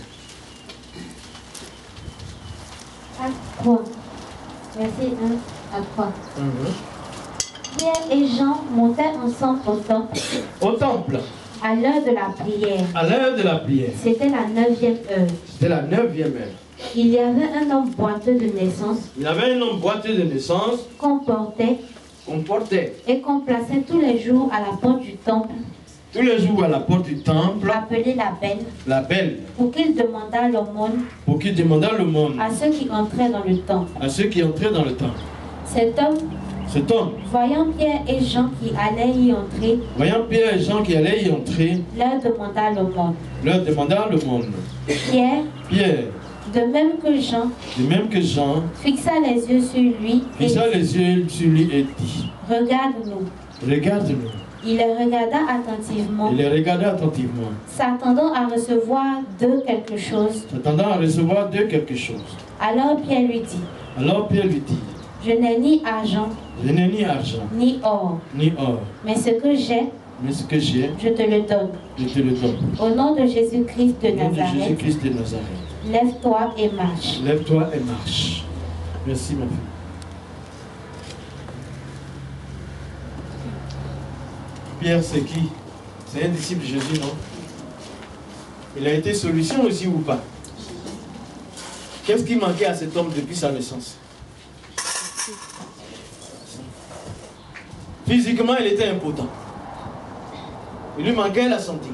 Speaker 3: Acte 3, verset 1 à 3. Pierre et Jean montaient ensemble au temple.
Speaker 2: Au temple.
Speaker 3: À l'heure de la prière.
Speaker 2: À l'heure de la prière.
Speaker 3: C'était la 9e heure.
Speaker 2: C'était la 9e heure.
Speaker 3: Il y avait un homme boiteux de naissance.
Speaker 2: Il y avait un homme boiteux de naissance.
Speaker 3: Qu'on portait. Et qu'on plaçait tous les jours à la porte du temple.
Speaker 2: Tous les jours à la porte du temple.
Speaker 3: Appelé la Belle.
Speaker 2: La Belle.
Speaker 3: Pour qu'il demandât l'aumône.
Speaker 2: Pour qu'il demandât l'aumône.
Speaker 3: À ceux qui entraient dans le temple.
Speaker 2: À ceux qui entraient dans le temple.
Speaker 3: Cet homme, voyant Pierre et Jean qui allaient y entrer, leur demanda l'aumône. Pierre, de même que Jean, fixa les yeux sur lui et dit, regarde-nous. Il les regarda attentivement, s'attendant à recevoir d'eux quelque chose. Alors Pierre lui dit, je n'ai ni argent, ni or, mais ce que j'ai, je te le donne. Au nom de Jésus-Christ de Nazareth, lève-toi et marche.
Speaker 2: Merci, ma fille. Pierre, c'est qui? C'est un disciple de Jésus, non? Il a été solution aussi ou pas? Qu'est-ce qui manquait à cet homme depuis sa naissance? Physiquement, il était impotent. Il lui manquait la santé.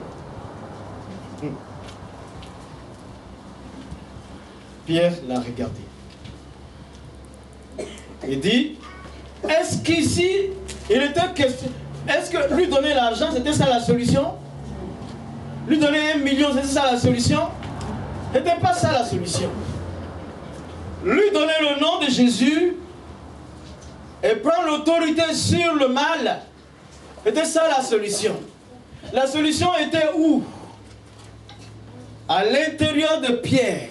Speaker 2: Pierre l'a regardé. Il dit, est-ce qu'ici, il était question, est-ce que lui donner l'argent, c'était ça la solution? Lui donner 1 million, c'était ça la solution? C'était pas ça la solution. Lui donner le nom de Jésus et prendre l'autorité sur le mal, c'était ça la solution. La solution était où? À l'intérieur de Pierre.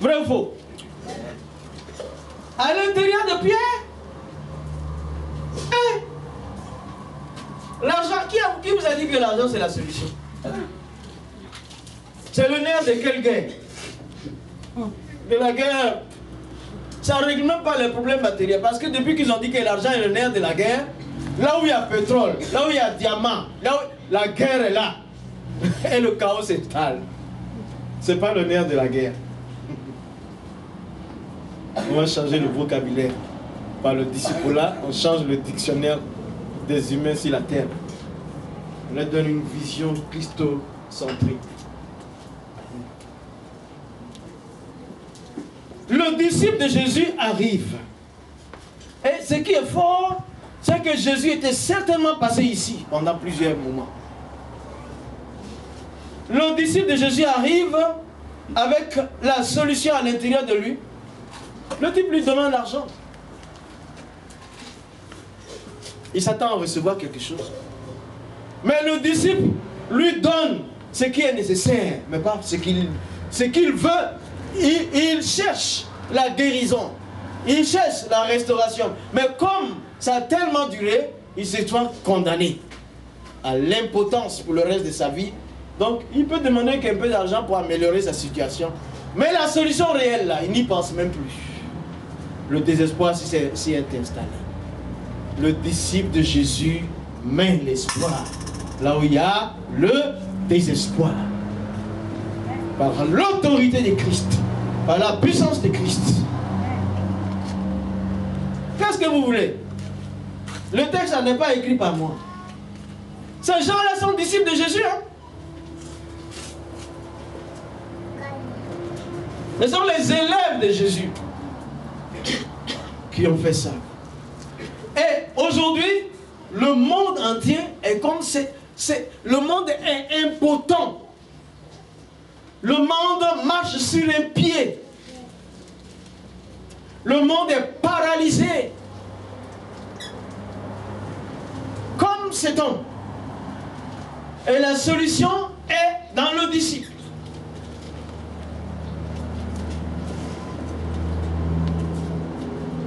Speaker 2: Vrai ou faux? À l'intérieur de Pierre? L'argent, qui vous a dit que l'argent c'est la solution? C'est le nerf de quelle guerre? De la guerre. Ça ne règle même pas les problèmes matériels. Parce que depuis qu'ils ont dit que l'argent est le nerf de la guerre, là où il y a pétrole, là où il y a diamant, là où la guerre est là, et le chaos s'installe. Ce n'est pas le nerf de la guerre. On va changer le vocabulaire. Par le disciple-là, on change le dictionnaire des humains sur la terre. On leur donne une vision christocentrique. Le disciple de Jésus arrive. Et ce qui est fort, c'est que Jésus était certainement passé ici pendant plusieurs moments. Le disciple de Jésus arrive avec la solution à l'intérieur de lui. Le type lui demande l'argent. Il s'attend à recevoir quelque chose. Mais le disciple lui donne ce qui est nécessaire, mais pas ce qu'il veut. Il cherche la guérison. Il cherche la restauration. Mais comme ça a tellement duré, il se trouve condamné à l'impotence pour le reste de sa vie. Donc, il peut demander qu'un peu d'argent pour améliorer sa situation. Mais la solution réelle, là, il n'y pense même plus. Le désespoir s'y est installé. Le disciple de Jésus mène l'espoir là où il y a le désespoir. Par l'autorité de Christ, par la puissance de Christ. Qu'est-ce que vous voulez? Le texte n'est pas écrit par moi. Ces gens-là sont disciples de Jésus. Hein? Ce sont les élèves de Jésus qui ont fait ça. Et aujourd'hui, le monde entier est comme le monde est impotent. Le monde marche sur un pied. Le monde est paralysé. Comme cet homme. Et la solution est dans le disciple.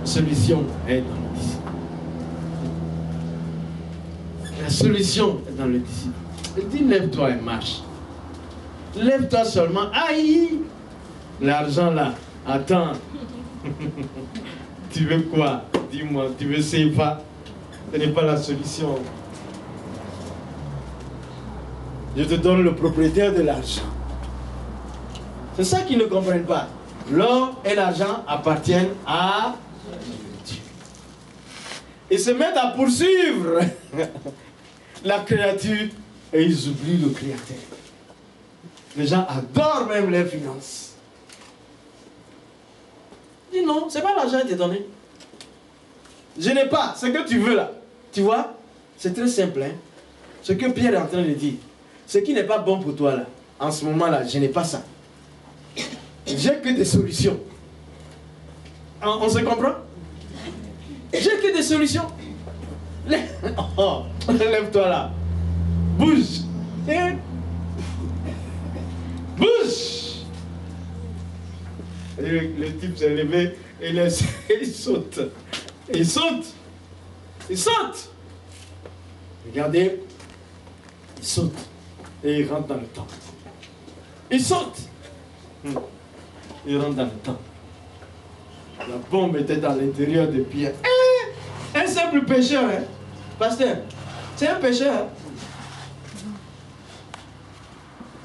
Speaker 2: La solution est dans le disciple. La solution est dans le disciple. Il dit, lève-toi et marche. Lève-toi seulement. Aïe! L'argent là. Attends. Tu veux quoi? Dis-moi. Tu veux CFA? Ce n'est pas la solution. Je te donne le propriétaire de l'argent. C'est ça qu'ils ne comprennent pas. L'or et l'argent appartiennent à Dieu. Ils se mettent à poursuivre la créature et ils oublient le Créateur. Les gens adorent même les finances. Dis non, c'est pas l'argent qui t'est donné. Je n'ai pas ce que tu veux là. Tu vois, c'est très simple. Hein? Ce que Pierre est en train de dire. Ce qui n'est pas bon pour toi là, en ce moment là, je n'ai pas ça. J'ai que des solutions. On se comprend? J'ai que des solutions. Oh, lève-toi là. Bouge. Bouge. Et le type s'est levé et il saute. Il saute. Il saute. Regardez. Il saute. Et il rentre dans le temple. Il saute. Il rentre dans le temple. La bombe était dans l'intérieur de Pierre. Un simple pêcheur, hein? Pasteur, c'est un pêcheur. Hein?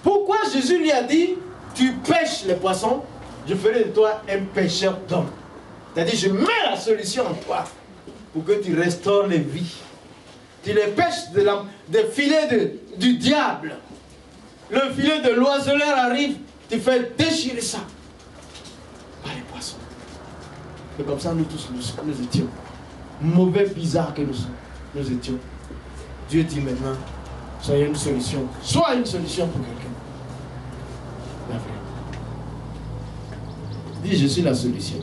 Speaker 2: Pourquoi Jésus lui a dit, tu pêches les poissons, je ferai de toi un pêcheur d'hommes. C'est-à-dire, je mets la solution en toi pour que tu restaures les vies. Tu les pêches des filets du diable. Le filet de l'oiseleur arrive, tu fais déchirer ça par les poissons. Et comme ça, nous tous, nous étions mauvais, bizarres que nous étions. Dieu dit maintenant, soyez une solution. Sois une solution pour quelqu'un. La vraie. Dis, je suis la solution.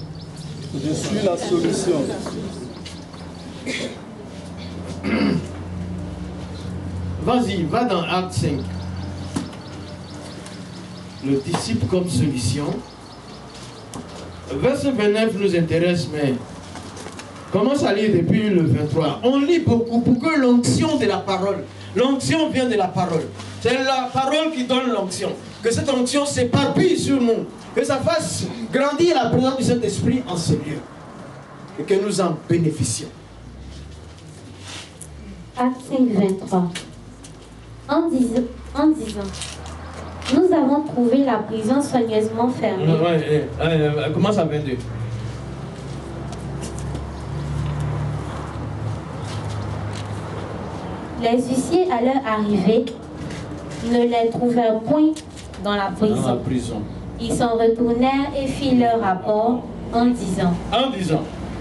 Speaker 4: Je suis la solution.
Speaker 2: Vas-y, va dans Acte 5. Le disciple comme solution. Verset 29 nous intéresse, mais commence à lire depuis le 23. On lit beaucoup pour que l'onction de la parole, l'onction vient de la parole. C'est la parole qui donne l'onction. Que cette onction s'éparpille sur nous. Que ça fasse grandir la présence du Saint-Esprit en ce lieu. Et que nous en bénéficions.
Speaker 3: Acte 5, 23. En disant, nous avons trouvé la prison soigneusement fermée.
Speaker 2: Commence à 22.
Speaker 3: Les huissiers à leur arrivée ne les trouvèrent point dans la prison. Ils s'en retournèrent et firent leur rapport en disant.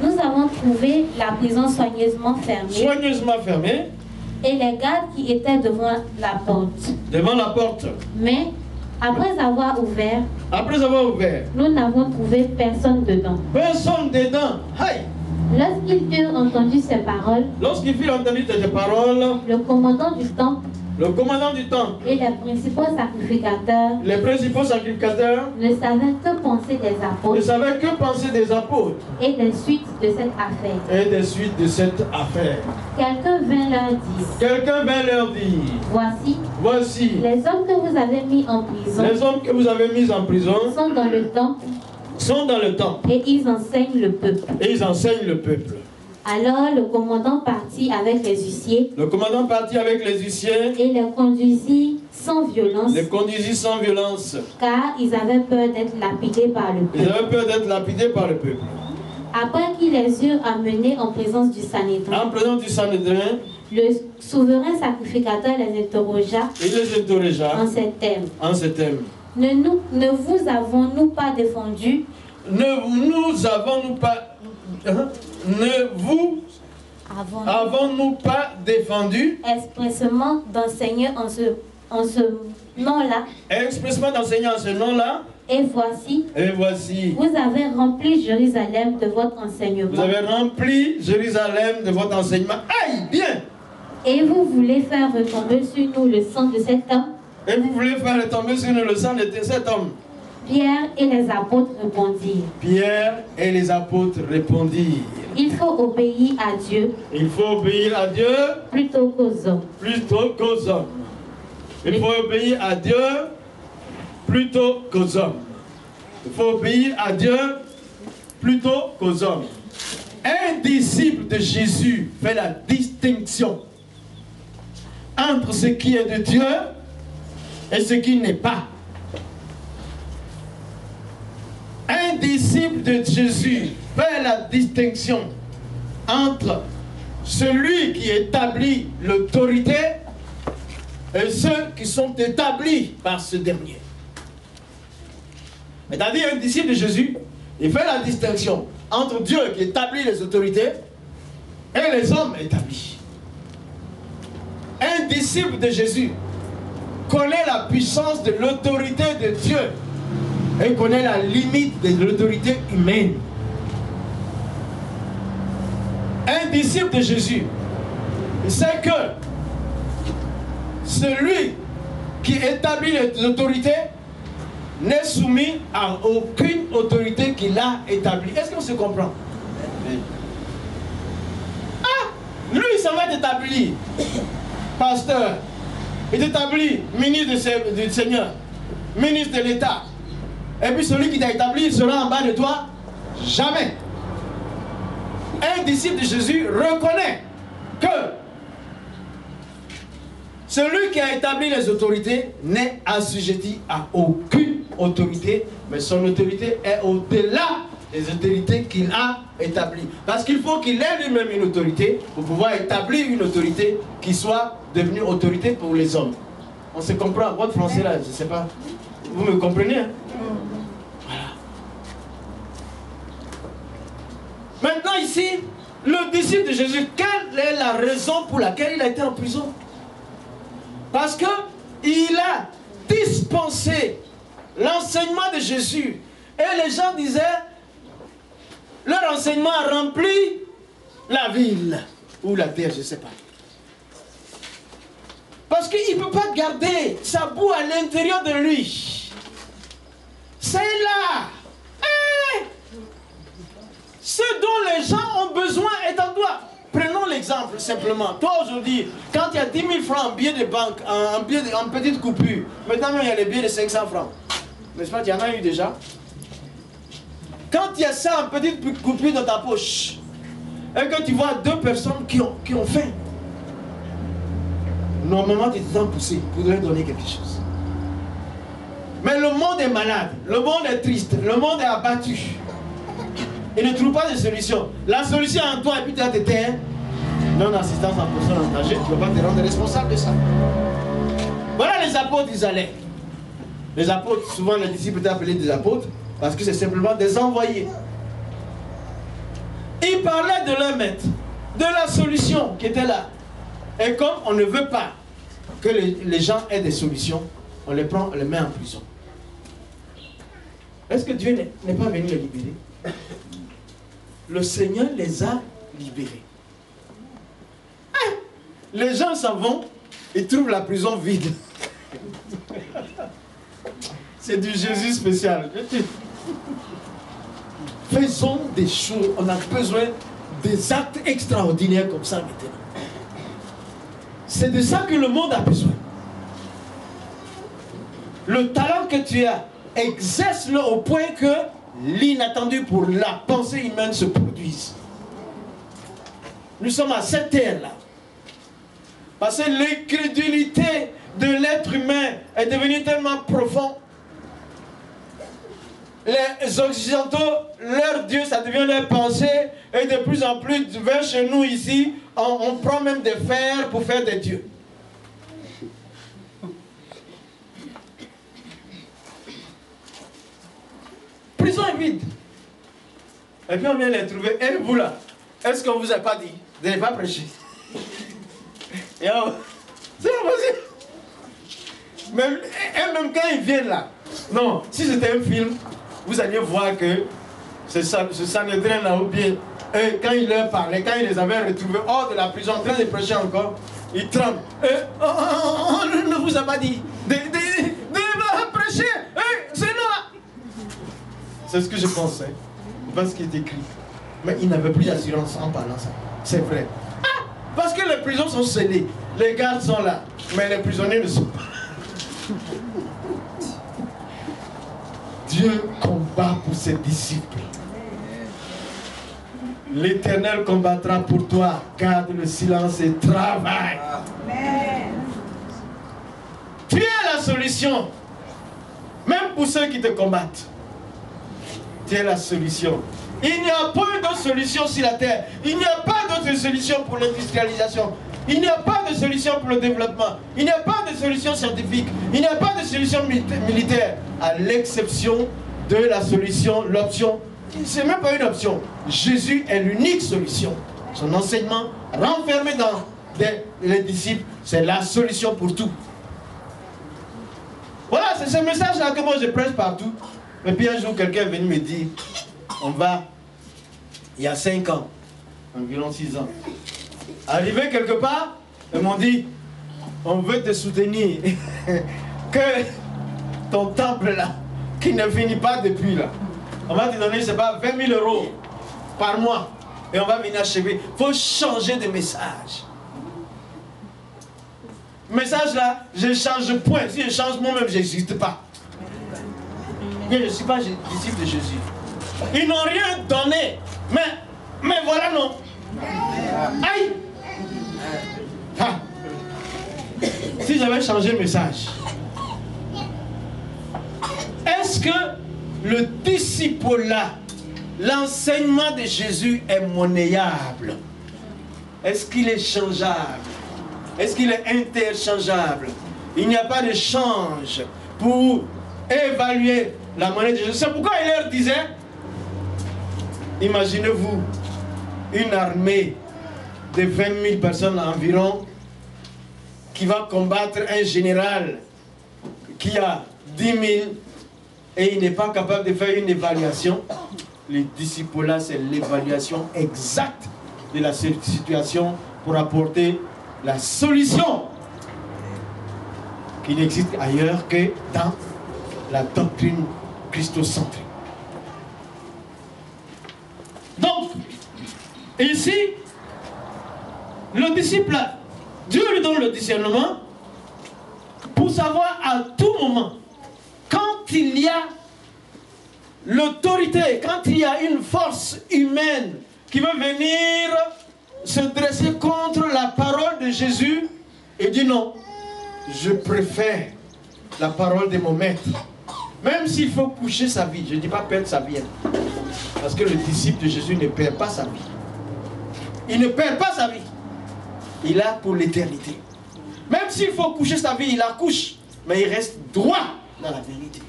Speaker 3: Nous avons trouvé la prison soigneusement fermée. Et les gardes qui étaient devant la porte. Mais après avoir ouvert, nous n'avons trouvé personne dedans.
Speaker 2: Hey.
Speaker 3: Lorsqu'ils firent entendu ces paroles, le commandant du temple et les principaux sacrificateurs ne savaient que penser des apôtres et des suites de cette affaire. Quelqu'un vint leur dire, voici les hommes que vous avez mis en prison sont dans le temple et ils enseignent le peuple. Alors le commandant partit avec les huissiers. Et les conduisit sans violence. Car ils avaient peur d'être lapidés par le peuple. Après qu'ils les eurent amenés en présence du Sanhédrin, le souverain sacrificateur les interrogea en ces termes. Ne vous avons-nous pas défendu?
Speaker 2: Avons-nous pas défendu
Speaker 3: expressement d'enseigner en ce nom-là? Et voici, vous avez rempli Jérusalem de votre enseignement.
Speaker 2: Aïe, bien.
Speaker 3: Et vous voulez faire retomber sur nous le sang de cet homme? Pierre et les apôtres répondirent. Il faut obéir à Dieu. Plutôt qu'aux hommes.
Speaker 2: Il faut obéir à Dieu plutôt qu'aux hommes. Un disciple de Jésus fait la distinction entre ce qui est de Dieu et ce qui n'est pas. Un disciple de Jésus fait la distinction entre celui qui établit l'autorité et ceux qui sont établis par ce dernier. C'est-à-dire un disciple de Jésus, il fait la distinction entre Dieu qui établit les autorités et les hommes établis. Un disciple de Jésus connaît la puissance de l'autorité de Dieu et connaît la limite de l'autorité humaine. Un disciple de Jésus sait que celui qui établit les autorités n'est soumis à aucune autorité qu'il a établie. Est-ce qu'on se comprend? Ah, lui, ça va être établi pasteur, il est établi ministre du Seigneur, ministre de l'État. Et puis celui qui t'a établi, il sera en bas de toi? Jamais. Un disciple de Jésus reconnaît que celui qui a établi les autorités n'est assujetti à aucune autorité, mais son autorité est au-delà des autorités qu'il a établies. Parce qu'il faut qu'il ait lui-même une autorité pour pouvoir établir une autorité qui soit devenue autorité pour les hommes. On se comprend. Votre français là, je ne sais pas. Vous me comprenez, hein? Voilà. Maintenant ici, le disciple de Jésus, quelle est la raison pour laquelle il a été en prison? Parce qu'il a dispensé l'enseignement de Jésus. Et les gens disaient, leur enseignement a rempli la ville ou la terre, je ne sais pas. Parce qu'il ne peut pas garder sa boue à l'intérieur de lui. C'est là. Ce dont les gens ont besoin est en toi. Prenons l'exemple simplement. Toi aujourd'hui, quand il y a 10 000 francs en billet de banque, en petite coupure, maintenant il y a les billets de 500 francs. N'est-ce pas, tu en as eu déjà? Quand il y a ça en petite coupure dans ta poche, et que tu vois deux personnes qui ont faim, normalement tu te sens poussé pour leur donner quelque chose. Mais le monde est malade, le monde est triste, le monde est abattu. Il ne trouve pas de solution. La solution en toi, et puis tu as été non-assistance en personne en danger, tu ne peux pas te rendre responsable de ça. Voilà les apôtres, ils allaient. Les apôtres, souvent les disciples étaient appelés des apôtres, parce que c'est simplement des envoyés. Ils parlaient de leur maître, de la solution qui était là. Et comme on ne veut pas que les gens aient des solutions, on les prend, on les met en prison. Est-ce que Dieu n'est pas venu les libérer? Le Seigneur les a libérés. Les gens s'en vont, ils trouvent la prison vide. C'est du Jésus spécial. Faisons des choses, on a besoin des actes extraordinaires comme ça maintenant. C'est de ça que le monde a besoin. Le talent que tu as, exerce-le au point que l'inattendu pour la pensée humaine se produise. Nous sommes à cette ère-là. Parce que l'incrédulité de l'être humain est devenue tellement profonde. Les Occidentaux, leur Dieu, ça devient leur pensée. Et de plus en plus, vers chez nous ici, on prend même des fers pour faire des dieux. Prison est vide. Et puis on vient les trouver. Et vous là, est-ce qu'on vous a pas dit? Vous n'avez pas prêché. C'est pas possible. Même quand ils viennent là. Non, si c'était un film, vous alliez voir que ce Sanhédrin là, ou bien quand il leur parlait, quand il les avait retrouvés hors de la prison, en train de prêcher encore, ils tremblent. On ne vous a pas dit de prêcher. C'est là. C'est ce que je pensais. Parce qu'il est écrit. Mais il n'avait plus d'assurance en parlant ça. C'est vrai. Parce que les prisons sont scellées. Les gardes sont là. Mais les prisonniers ne sont pas. Dieu combat pour ses disciples. L'Éternel combattra pour toi. Garde le silence et travaille. Amen. Tu es la solution. Même pour ceux qui te combattent. Tu es la solution. Il n'y a pas d'autre solution sur la terre. Il n'y a pas d'autre solution pour l'industrialisation. Il n'y a pas de solution pour le développement. Il n'y a pas de solution scientifique. Il n'y a pas de solution militaire. À l'exception de la solution, l'option. Ce n'est même pas une option. Jésus est l'unique solution. Son enseignement, renfermé dans les disciples, c'est la solution pour tout. Voilà, c'est ce message-là que moi je prêche partout. Et puis un jour, quelqu'un est venu me dire, on va, il y a 5 ans, environ 6 ans, arrivé quelque part, ils m'ont dit, on veut te soutenir, que ton temple là, qui ne finit pas depuis là, on va te donner, je sais pas, 20 000 € par mois, et on va venir achever. Il faut changer de message. Message là, je change de point. Si je change moi-même, je n'existe pas. Mais je ne suis pas disciple de Jésus. Ils n'ont rien donné. Mais voilà non. Aïe. Ah. Si j'avais changé le message, est-ce que le disciple-là, l'enseignement de Jésus est monnayable? Est-ce qu'il est changeable? Est-ce qu'il est interchangeable? Il n'y a pas de change pour évaluer la monnaie de Jésus. C'est pourquoi il leur disait, imaginez-vous une armée de 20 000 personnes environ qui va combattre un général qui a 10 000 et il n'est pas capable de faire une évaluation. Les disciples là, c'est l'évaluation exacte de la situation pour apporter la solution. qui n'existe ailleurs que dans la doctrine christocentrique. Donc, ici, le disciple, Dieu lui donne le discernement pour savoir à tout moment, quand il y a l'autorité, quand il y a une force humaine qui veut venir se dresser contre la parole de Jésus, il dit non, je préfère la parole de mon maître. Même s'il faut coucher sa vie, je ne dis pas perdre sa vie, parce que le disciple de Jésus ne perd pas sa vie. Il ne perd pas sa vie. Il a pour l'éternité. Même s'il faut coucher sa vie, il la couche, mais il reste droit dans la vérité.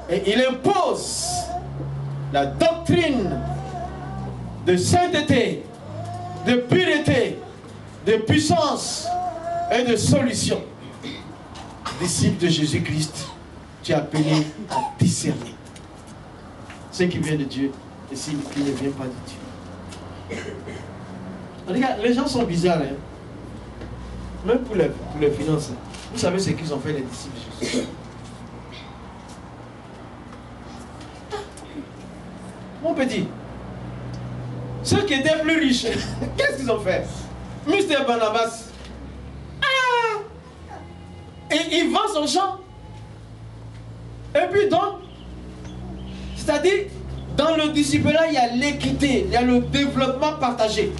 Speaker 2: Et il impose la doctrine de sainteté, de pureté, de puissance et de solution. Disciple de Jésus-Christ, tu es appelé à discerner ce qui vient de Dieu et ce qui ne vient pas de Dieu. Regarde, les gens sont bizarres, hein? Même pour les finances. Vous savez ce qu'ils ont fait, les disciples de Jésus? Mon petit, ceux qui étaient plus riches, qu'est-ce qu'ils ont fait? Mr. Barnabas, et il vend son champ. Et puis donc, c'est-à-dire, dans le disciple-là, il y a l'équité, il y a le développement partagé.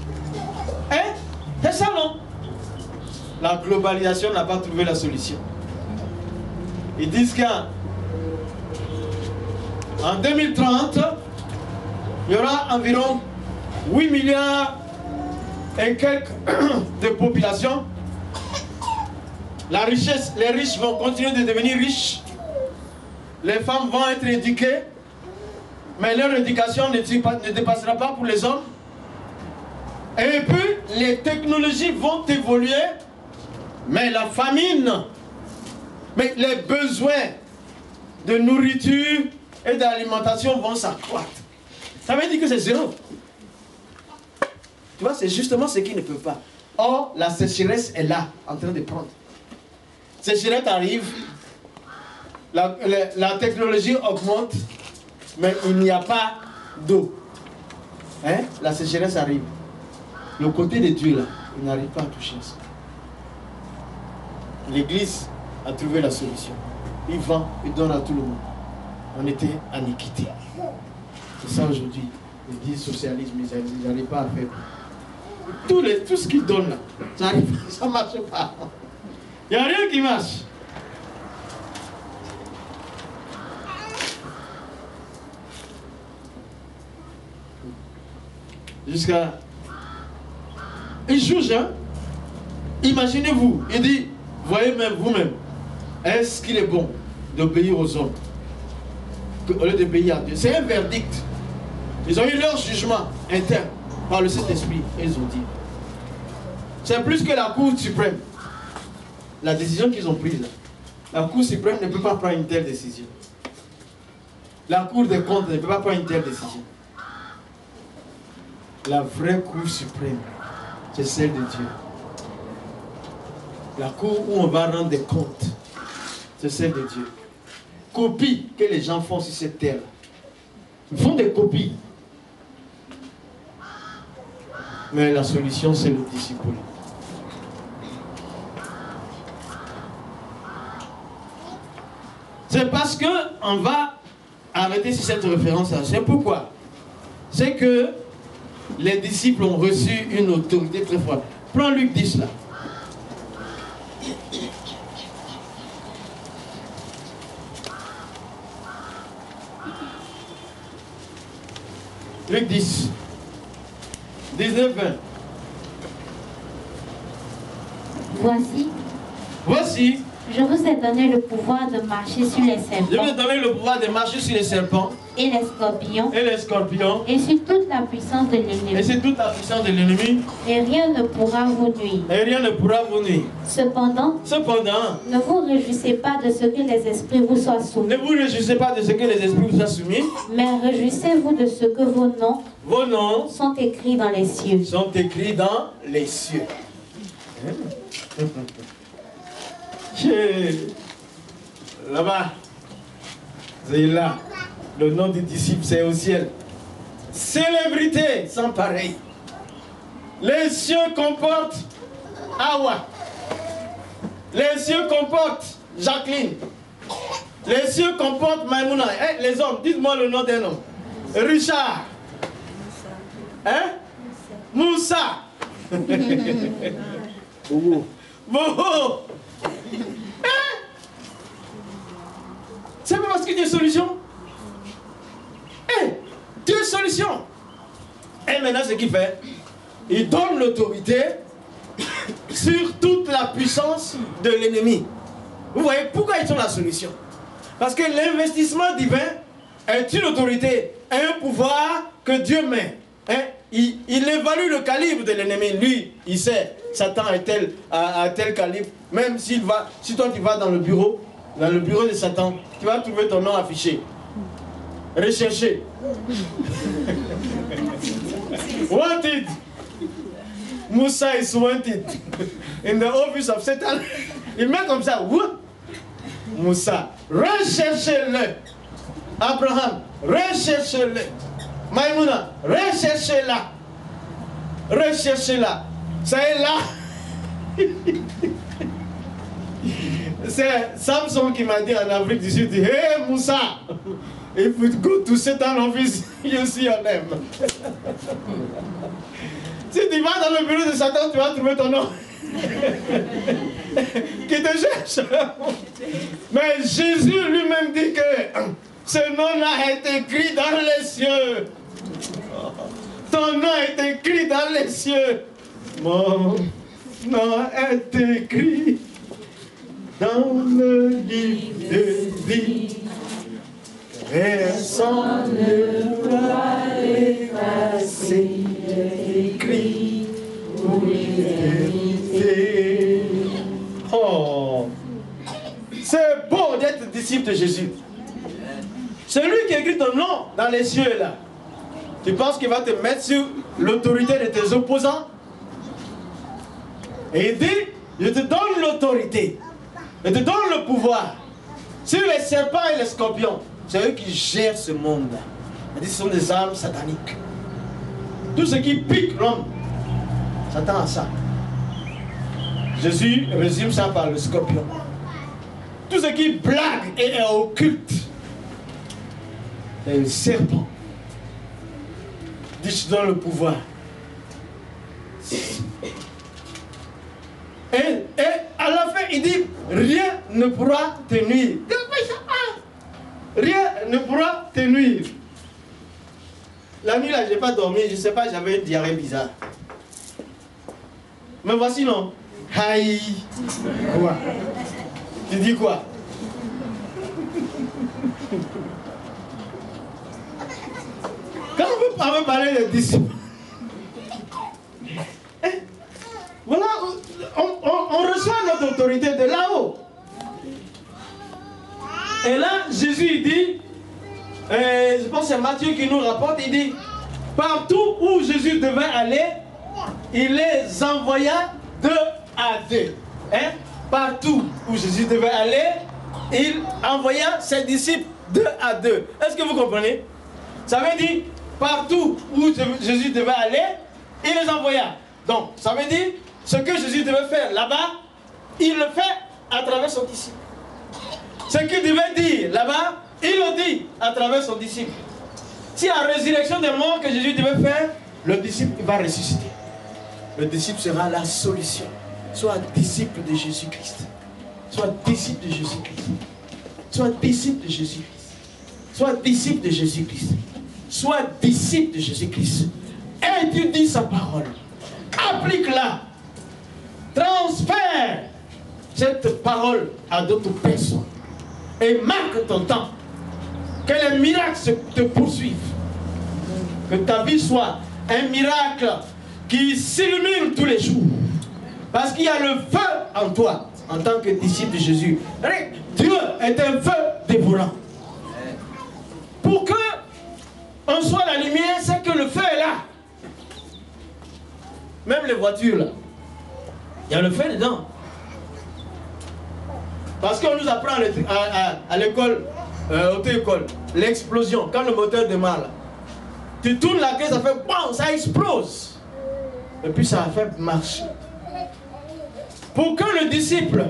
Speaker 2: Hein? C'est ça, non? La globalisation n'a pas trouvé la solution. Ils disent qu'en 2030, il y aura environ 8 milliards et quelques de population. La richesse, les riches vont continuer de devenir riches. Les femmes vont être éduquées, mais leur éducation ne dépassera pas pour les hommes. Et puis, les technologies vont évoluer, mais la famine, mais les besoins de nourriture et d'alimentation vont s'accroître. Ça veut dire que c'est zéro. Tu vois, c'est justement ce qu'ils ne peuvent pas. Or, la sécheresse est là, en train de prendre. La sécheresse arrive, la technologie augmente, mais il n'y a pas d'eau. Hein? La sécheresse arrive. Le côté de Dieu, là, il n'arrive pas à toucher ça. L'Église a trouvé la solution. Il vend, il donne à tout le monde. On était en équité. C'est ça aujourd'hui. L'Église socialiste, mais ils n'arrivent pas à faire. Tout ce qu'ils donnent là, ça ne marche pas. Il n'y a rien qui marche. Jusqu'à... Il juge, hein? Imaginez-vous, il dit, voyez même vous-même, est-ce qu'il est bon d'obéir aux hommes au lieu d'obéir à Dieu? C'est un verdict. Ils ont eu leur jugement interne par le Saint-Esprit et ils ont dit. C'est plus que la Cour suprême. La décision qu'ils ont prise là. La Cour suprême ne peut pas prendre une telle décision. La Cour des comptes ne peut pas prendre une telle décision. La vraie Cour suprême, c'est celle de Dieu. La cour où on va rendre des comptes, c'est celle de Dieu. Copies que les gens font sur cette terre. Ils font des copies. Mais la solution, c'est le disciple. C'est parce qu'on va arrêter sur cette référence-là. C'est pourquoi. C'est que les disciples ont reçu une autorité très forte. Prends Luc 10 là. Luc 10. 19, 20. Voici.
Speaker 3: Je vous ai donné le pouvoir de marcher sur les serpents.
Speaker 2: Je vous ai donné le pouvoir de marcher sur les serpents.
Speaker 3: Et les scorpions.
Speaker 2: Et les scorpions.
Speaker 3: Et sur toute la puissance de l'ennemi.
Speaker 2: Et sur toute la puissance de l'ennemi.
Speaker 3: Et rien ne pourra vous nuire.
Speaker 2: Et rien ne pourra vous nuire.
Speaker 3: Cependant,
Speaker 2: ne
Speaker 3: vous réjouissez pas de ce que les esprits vous soient soumis.
Speaker 2: Ne vous réjouissez pas de ce que les esprits vous soient soumis.
Speaker 3: Mais réjouissez-vous de ce que vos noms sont écrits dans les cieux.
Speaker 2: Sont écrits dans les cieux. Là-bas, c'est là. Le nom du disciple, c'est au ciel. Célébrité sans pareil. Les cieux comportent Awa. Les cieux comportent Jacqueline. Les cieux comportent Maïmouna. Eh, les hommes, dites-moi le nom d'un homme. Richard. Hein? Moussa. Bobo. Bobo. Hein? C'est pas parce qu'il y a une solution. Eh, deux solutions. Et maintenant, ce qu'il fait, il donne l'autorité sur toute la puissance de l'ennemi. Vous voyez pourquoi ils ont la solution? Parce que l'investissement divin est une autorité, un pouvoir que Dieu met. Hein? Il évalue le calibre de l'ennemi. Lui, il sait, Satan est à tel calibre. Même si toi tu vas dans le bureau de Satan, tu vas trouver ton nom affiché. Recherché. Wanted. Moussa is wanted. In the office of Satan. Il met comme ça. Moussa. Recherchez-le. Abraham. Recherchez-le. Maïmouna. Recherchez-la. Recherchez-la. Ça est là. C'est Samson qui m'a dit en Afrique du Sud, hey Moussa, if you go to Satan office, you see your name. Si tu vas dans le bureau de Satan, tu vas trouver ton nom. Qui te cherche. Mais Jésus lui-même dit que ce nom a été écrit dans les cieux. Ton nom est écrit dans les cieux. Mon nom est écrit dans le livre de vie. Personne ne pourra l'effacer, écrit pour l'éternité. Oh, c'est beau d'être disciple de Jésus. Celui qui écrit ton nom dans les cieux là, tu penses qu'il va te mettre sur l'autorité de tes opposants? Et il dit, je te donne l'autorité, je te donne le pouvoir sur les serpents et les scorpions. C'est eux qui gèrent ce monde. Il dit, ce sont des armes sataniques. Tout ce qui pique l'homme, Satan a ça. Jésus résume ça par le scorpion. Tout ce qui blague et est occulte, c'est le serpent. Dit, je donne le pouvoir. Et à la fin, il dit, rien ne pourra te nuire. Rien ne pourra te nuire. La nuit là, je n'ai pas dormi, je ne sais pas, j'avais une diarrhée bizarre. Mais voici non. Aïe. Quoi? Tu dis quoi? Quand on veut parler des disciples, voilà, on reçoit notre autorité de là-haut. Et là, Jésus il dit, je pense que c'est Matthieu qui nous rapporte, il dit, partout où Jésus devait aller, il les envoya 2 à 2. Hein? Partout où Jésus devait aller, il envoya ses disciples 2 à 2. Est-ce que vous comprenez? Ça veut dire, partout où Jésus devait aller, il les envoya. Donc, ça veut dire, ce que Jésus devait faire là-bas, il le fait à travers son disciple. Ce qu'il devait dire là-bas, il le dit à travers son disciple. Si la résurrection des morts que Jésus devait faire, le disciple il va ressusciter. Le disciple sera la solution. Sois disciple de Jésus-Christ. Sois disciple de Jésus-Christ. Sois disciple de Jésus-Christ. Sois disciple de Jésus-Christ. Sois disciple de Jésus-Christ. Étudie sa parole. Applique-la. Transfère cette parole à d'autres personnes. Et marque ton temps. Que les miracles te poursuivent. Que ta vie soit un miracle qui s'illumine tous les jours. Parce qu'il y a le feu en toi, en tant que disciple de Jésus. Dieu est un feu dévorant. Pour que on soit la lumière, c'est que le feu est là. Même les voitures là, il y a le feu dedans. Parce qu'on nous apprend à l'école, auto-école, l'explosion, quand le moteur démarre, là, tu tournes la clé, ça fait BAM, ça explose. Et puis ça a fait marcher. Pour que le disciple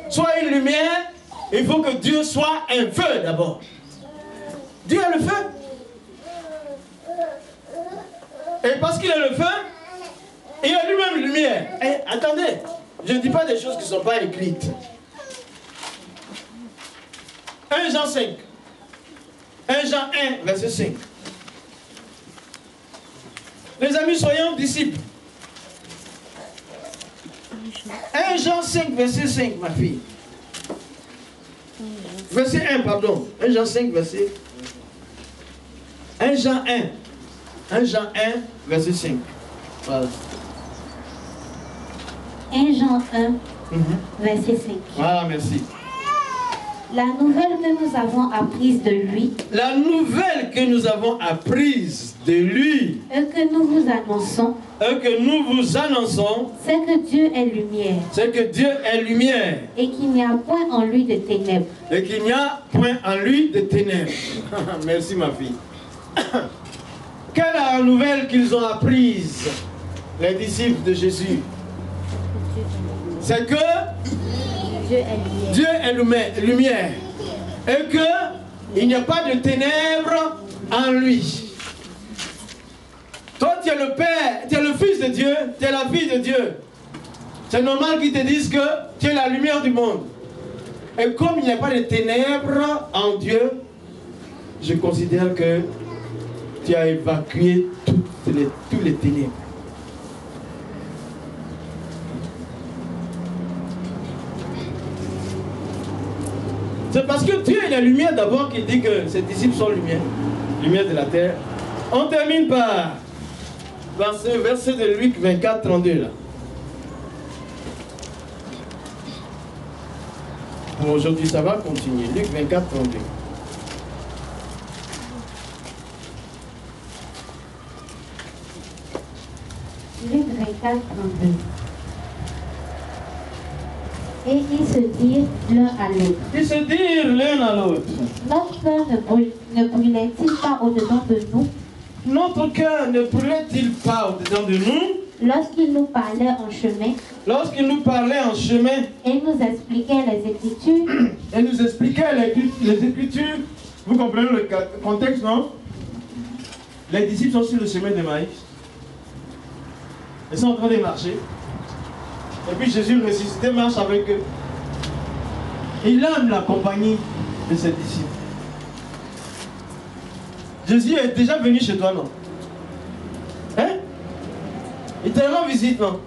Speaker 2: soit une lumière, il faut que Dieu soit un feu d'abord. Dieu est le feu. Et parce qu'il est le feu, il est lui-même lumière. Et attendez, je ne dis pas des choses qui ne sont pas écrites. 1 Jean 5. 1 Jean 1, verset 5. Les amis, soyons disciples. 1 Jean 5, verset 5, ma fille. Verset 1, pardon. 1 Jean 5, verset 1 Jean 1. 1 Jean 1, verset 5. Voilà.
Speaker 3: 1 Jean 1, verset 5.
Speaker 2: Voilà, merci.
Speaker 3: La nouvelle que nous avons apprise de lui.
Speaker 2: La nouvelle que nous avons apprise de lui.
Speaker 3: Et que nous vous annonçons.
Speaker 2: Et que nous vous annonçons.
Speaker 3: C'est que Dieu est lumière.
Speaker 2: C'est que Dieu est lumière.
Speaker 3: Et qu'il n'y a point en lui de ténèbres.
Speaker 2: Et qu'il n'y a point en lui de ténèbres. Merci ma fille. Quelle est la nouvelle qu'ils ont apprise, les disciples de Jésus? C'est que Dieu est lumière. Et qu'il n'y a pas de ténèbres en lui. Toi, tu es le Père, tu es le Fils de Dieu, tu es la fille de Dieu. C'est normal qu'ils te disent que tu es la lumière du monde. Et comme il n'y a pas de ténèbres en Dieu, je considère que tu as évacué tous les ténèbres. C'est parce que Dieu est la lumière d'abord qu'il dit que ses disciples sont lumière de la terre. On termine par ce verset de Luc 24, 32 là. Pour aujourd'hui, ça va continuer. Luc 24, 32.
Speaker 3: Luc 24, 32. Et ils se dirent l'un à l'autre.
Speaker 2: Ils se dirent l'un à l'autre.
Speaker 3: Notre cœur ne brûlait-il pas au-dedans de nous?
Speaker 2: Notre cœur ne brûlait-il pas au-dedans de nous?
Speaker 3: Lorsqu'il nous parlait en chemin.
Speaker 2: Lorsqu'il nous parlait en chemin.
Speaker 3: Et nous expliquait les Écritures.
Speaker 2: Et nous expliquait les Écritures. Vous comprenez le contexte, non? Les disciples sont sur le chemin de Maïs. Ils sont en train de marcher. Et puis Jésus ressuscité marche avec eux. Il aime la compagnie de ses disciples. Jésus est déjà venu chez toi, non? Hein? Il te rend visite, non?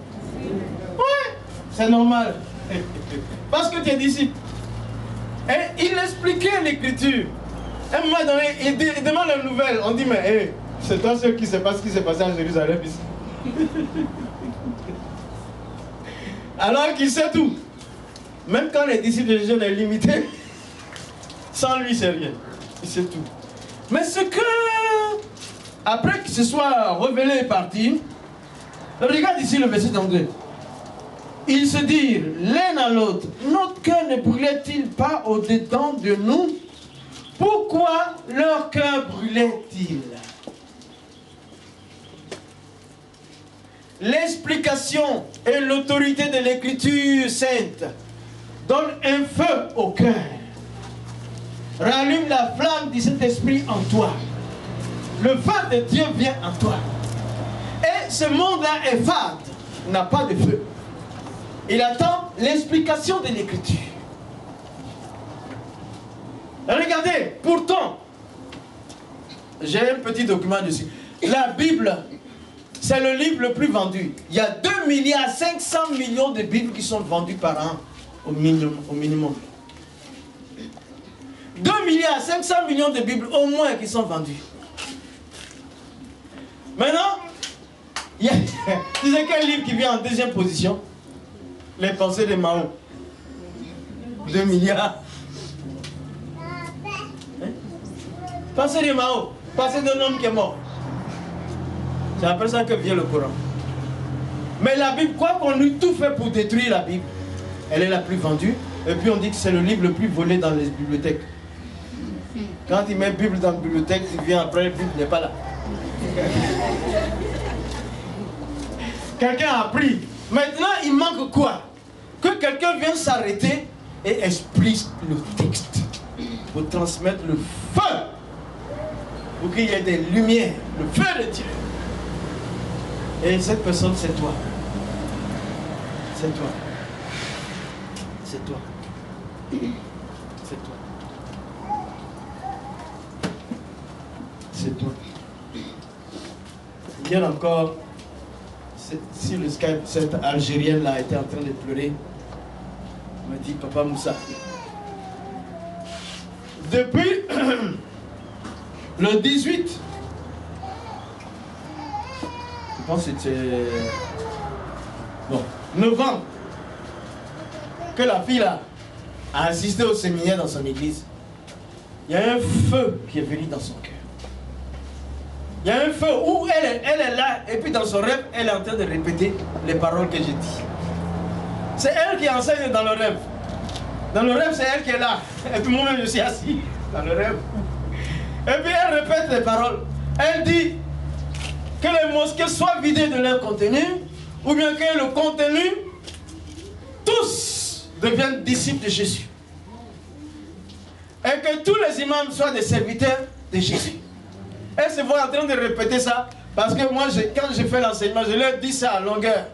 Speaker 2: Ouais, c'est normal. Parce que tu es disciple. Et il expliquait l'écriture. À un moment donné, il demande une nouvelle. On dit, mais hey, c'est toi seul qui ne sait pas ce qui s'est passé à Jérusalem ici. Alors qu'il sait tout. Même quand les disciples de Jésus sont limités, sans lui, c'est rien. Il sait tout. Mais ce que, après qu'il se soit révélé et parti, regarde ici le verset d'André. Ils se dirent l'un à l'autre, notre cœur ne brûlait-il pas au-dedans de nous? Pourquoi leur cœur brûlait-il? L'explication et l'autorité de l'écriture sainte donnent un feu au cœur. Rallume la flamme de cet esprit en toi. Le feu de Dieu vient en toi. Et ce monde-là est fade, n'a pas de feu. Il attend l'explication de l'écriture. Regardez, pourtant, j'ai un petit document dessus. La Bible, c'est le livre le plus vendu. Il y a 2,5 milliards de Bibles qui sont vendues par an, au minimum. 2,5 milliards de Bibles au moins qui sont vendues. Maintenant, tu sais quel livre qui vient en deuxième position? Les pensées de Mao. 2 milliards. Hein? Pensées de Mao. Pensées d'un homme qui est mort. C'est après ça que vient le Coran. Mais la Bible, quoi qu'on ait tout fait pour détruire la Bible, elle est la plus vendue Et puis on dit que c'est le livre le plus volé dans les bibliothèques. Quand il met Bible dans la bibliothèque, il vient après, la Bible n'est pas là. Quelqu'un a pris. Maintenant, il manque quoi? Que quelqu'un vienne s'arrêter et explique le texte. Pour transmettre le feu. Pour qu'il y ait des lumières. Le feu de Dieu. Et cette personne, c'est toi. C'est toi. C'est toi. C'est toi. C'est toi. Hier encore, si le Skype, cette Algérienne-là était en train de pleurer, elle m'a dit, Papa Moussa, depuis le 18, je pense que c'était novembre, que la fille là a assisté au séminaire dans son église. Il y a un feu qui est venu dans son cœur. Il y a un feu où elle est là, et puis dans son rêve, elle est en train de répéter les paroles que j'ai dit. C'est elle qui enseigne dans le rêve. Dans le rêve, c'est elle qui est là. Et puis moi-même, je suis assis dans le rêve. Et puis elle répète les paroles. Elle dit que les mosquées soient vidées de leur contenu, ou bien que le contenu, tous deviennent disciples de Jésus. Et que tous les imams soient des serviteurs de Jésus. Elle se voit en train de répéter ça, parce que moi, quand j'ai fait l'enseignement, je leur dis ça à longueur.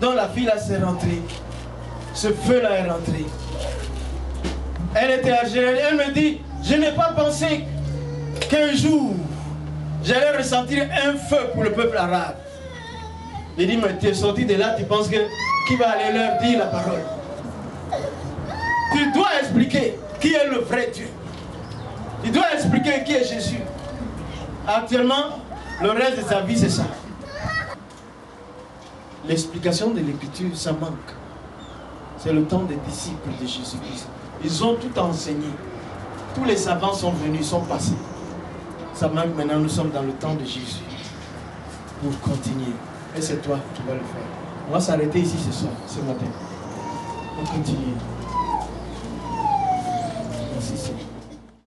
Speaker 2: Donc la fille là s'est rentrée. Ce feu-là est rentré. Elle était algérienne. Elle me dit, je n'ai pas pensé qu'un jour, j'allais ressentir un feu pour le peuple arabe. J'ai dit, mais tu es sorti de là, tu penses que qui va aller leur dire la parole? Tu dois expliquer qui est le vrai Dieu. Tu dois expliquer qui est Jésus. Actuellement, le reste de sa vie, c'est ça. L'explication de l'écriture, ça manque. C'est le temps des disciples de Jésus-Christ. Ils ont tout enseigné. Tous les savants sont venus, sont passés. Ça manque maintenant, nous sommes dans le temps de Jésus. Pour continuer. Et c'est toi qui vas le faire. On va s'arrêter ici ce soir, ce matin. On continue.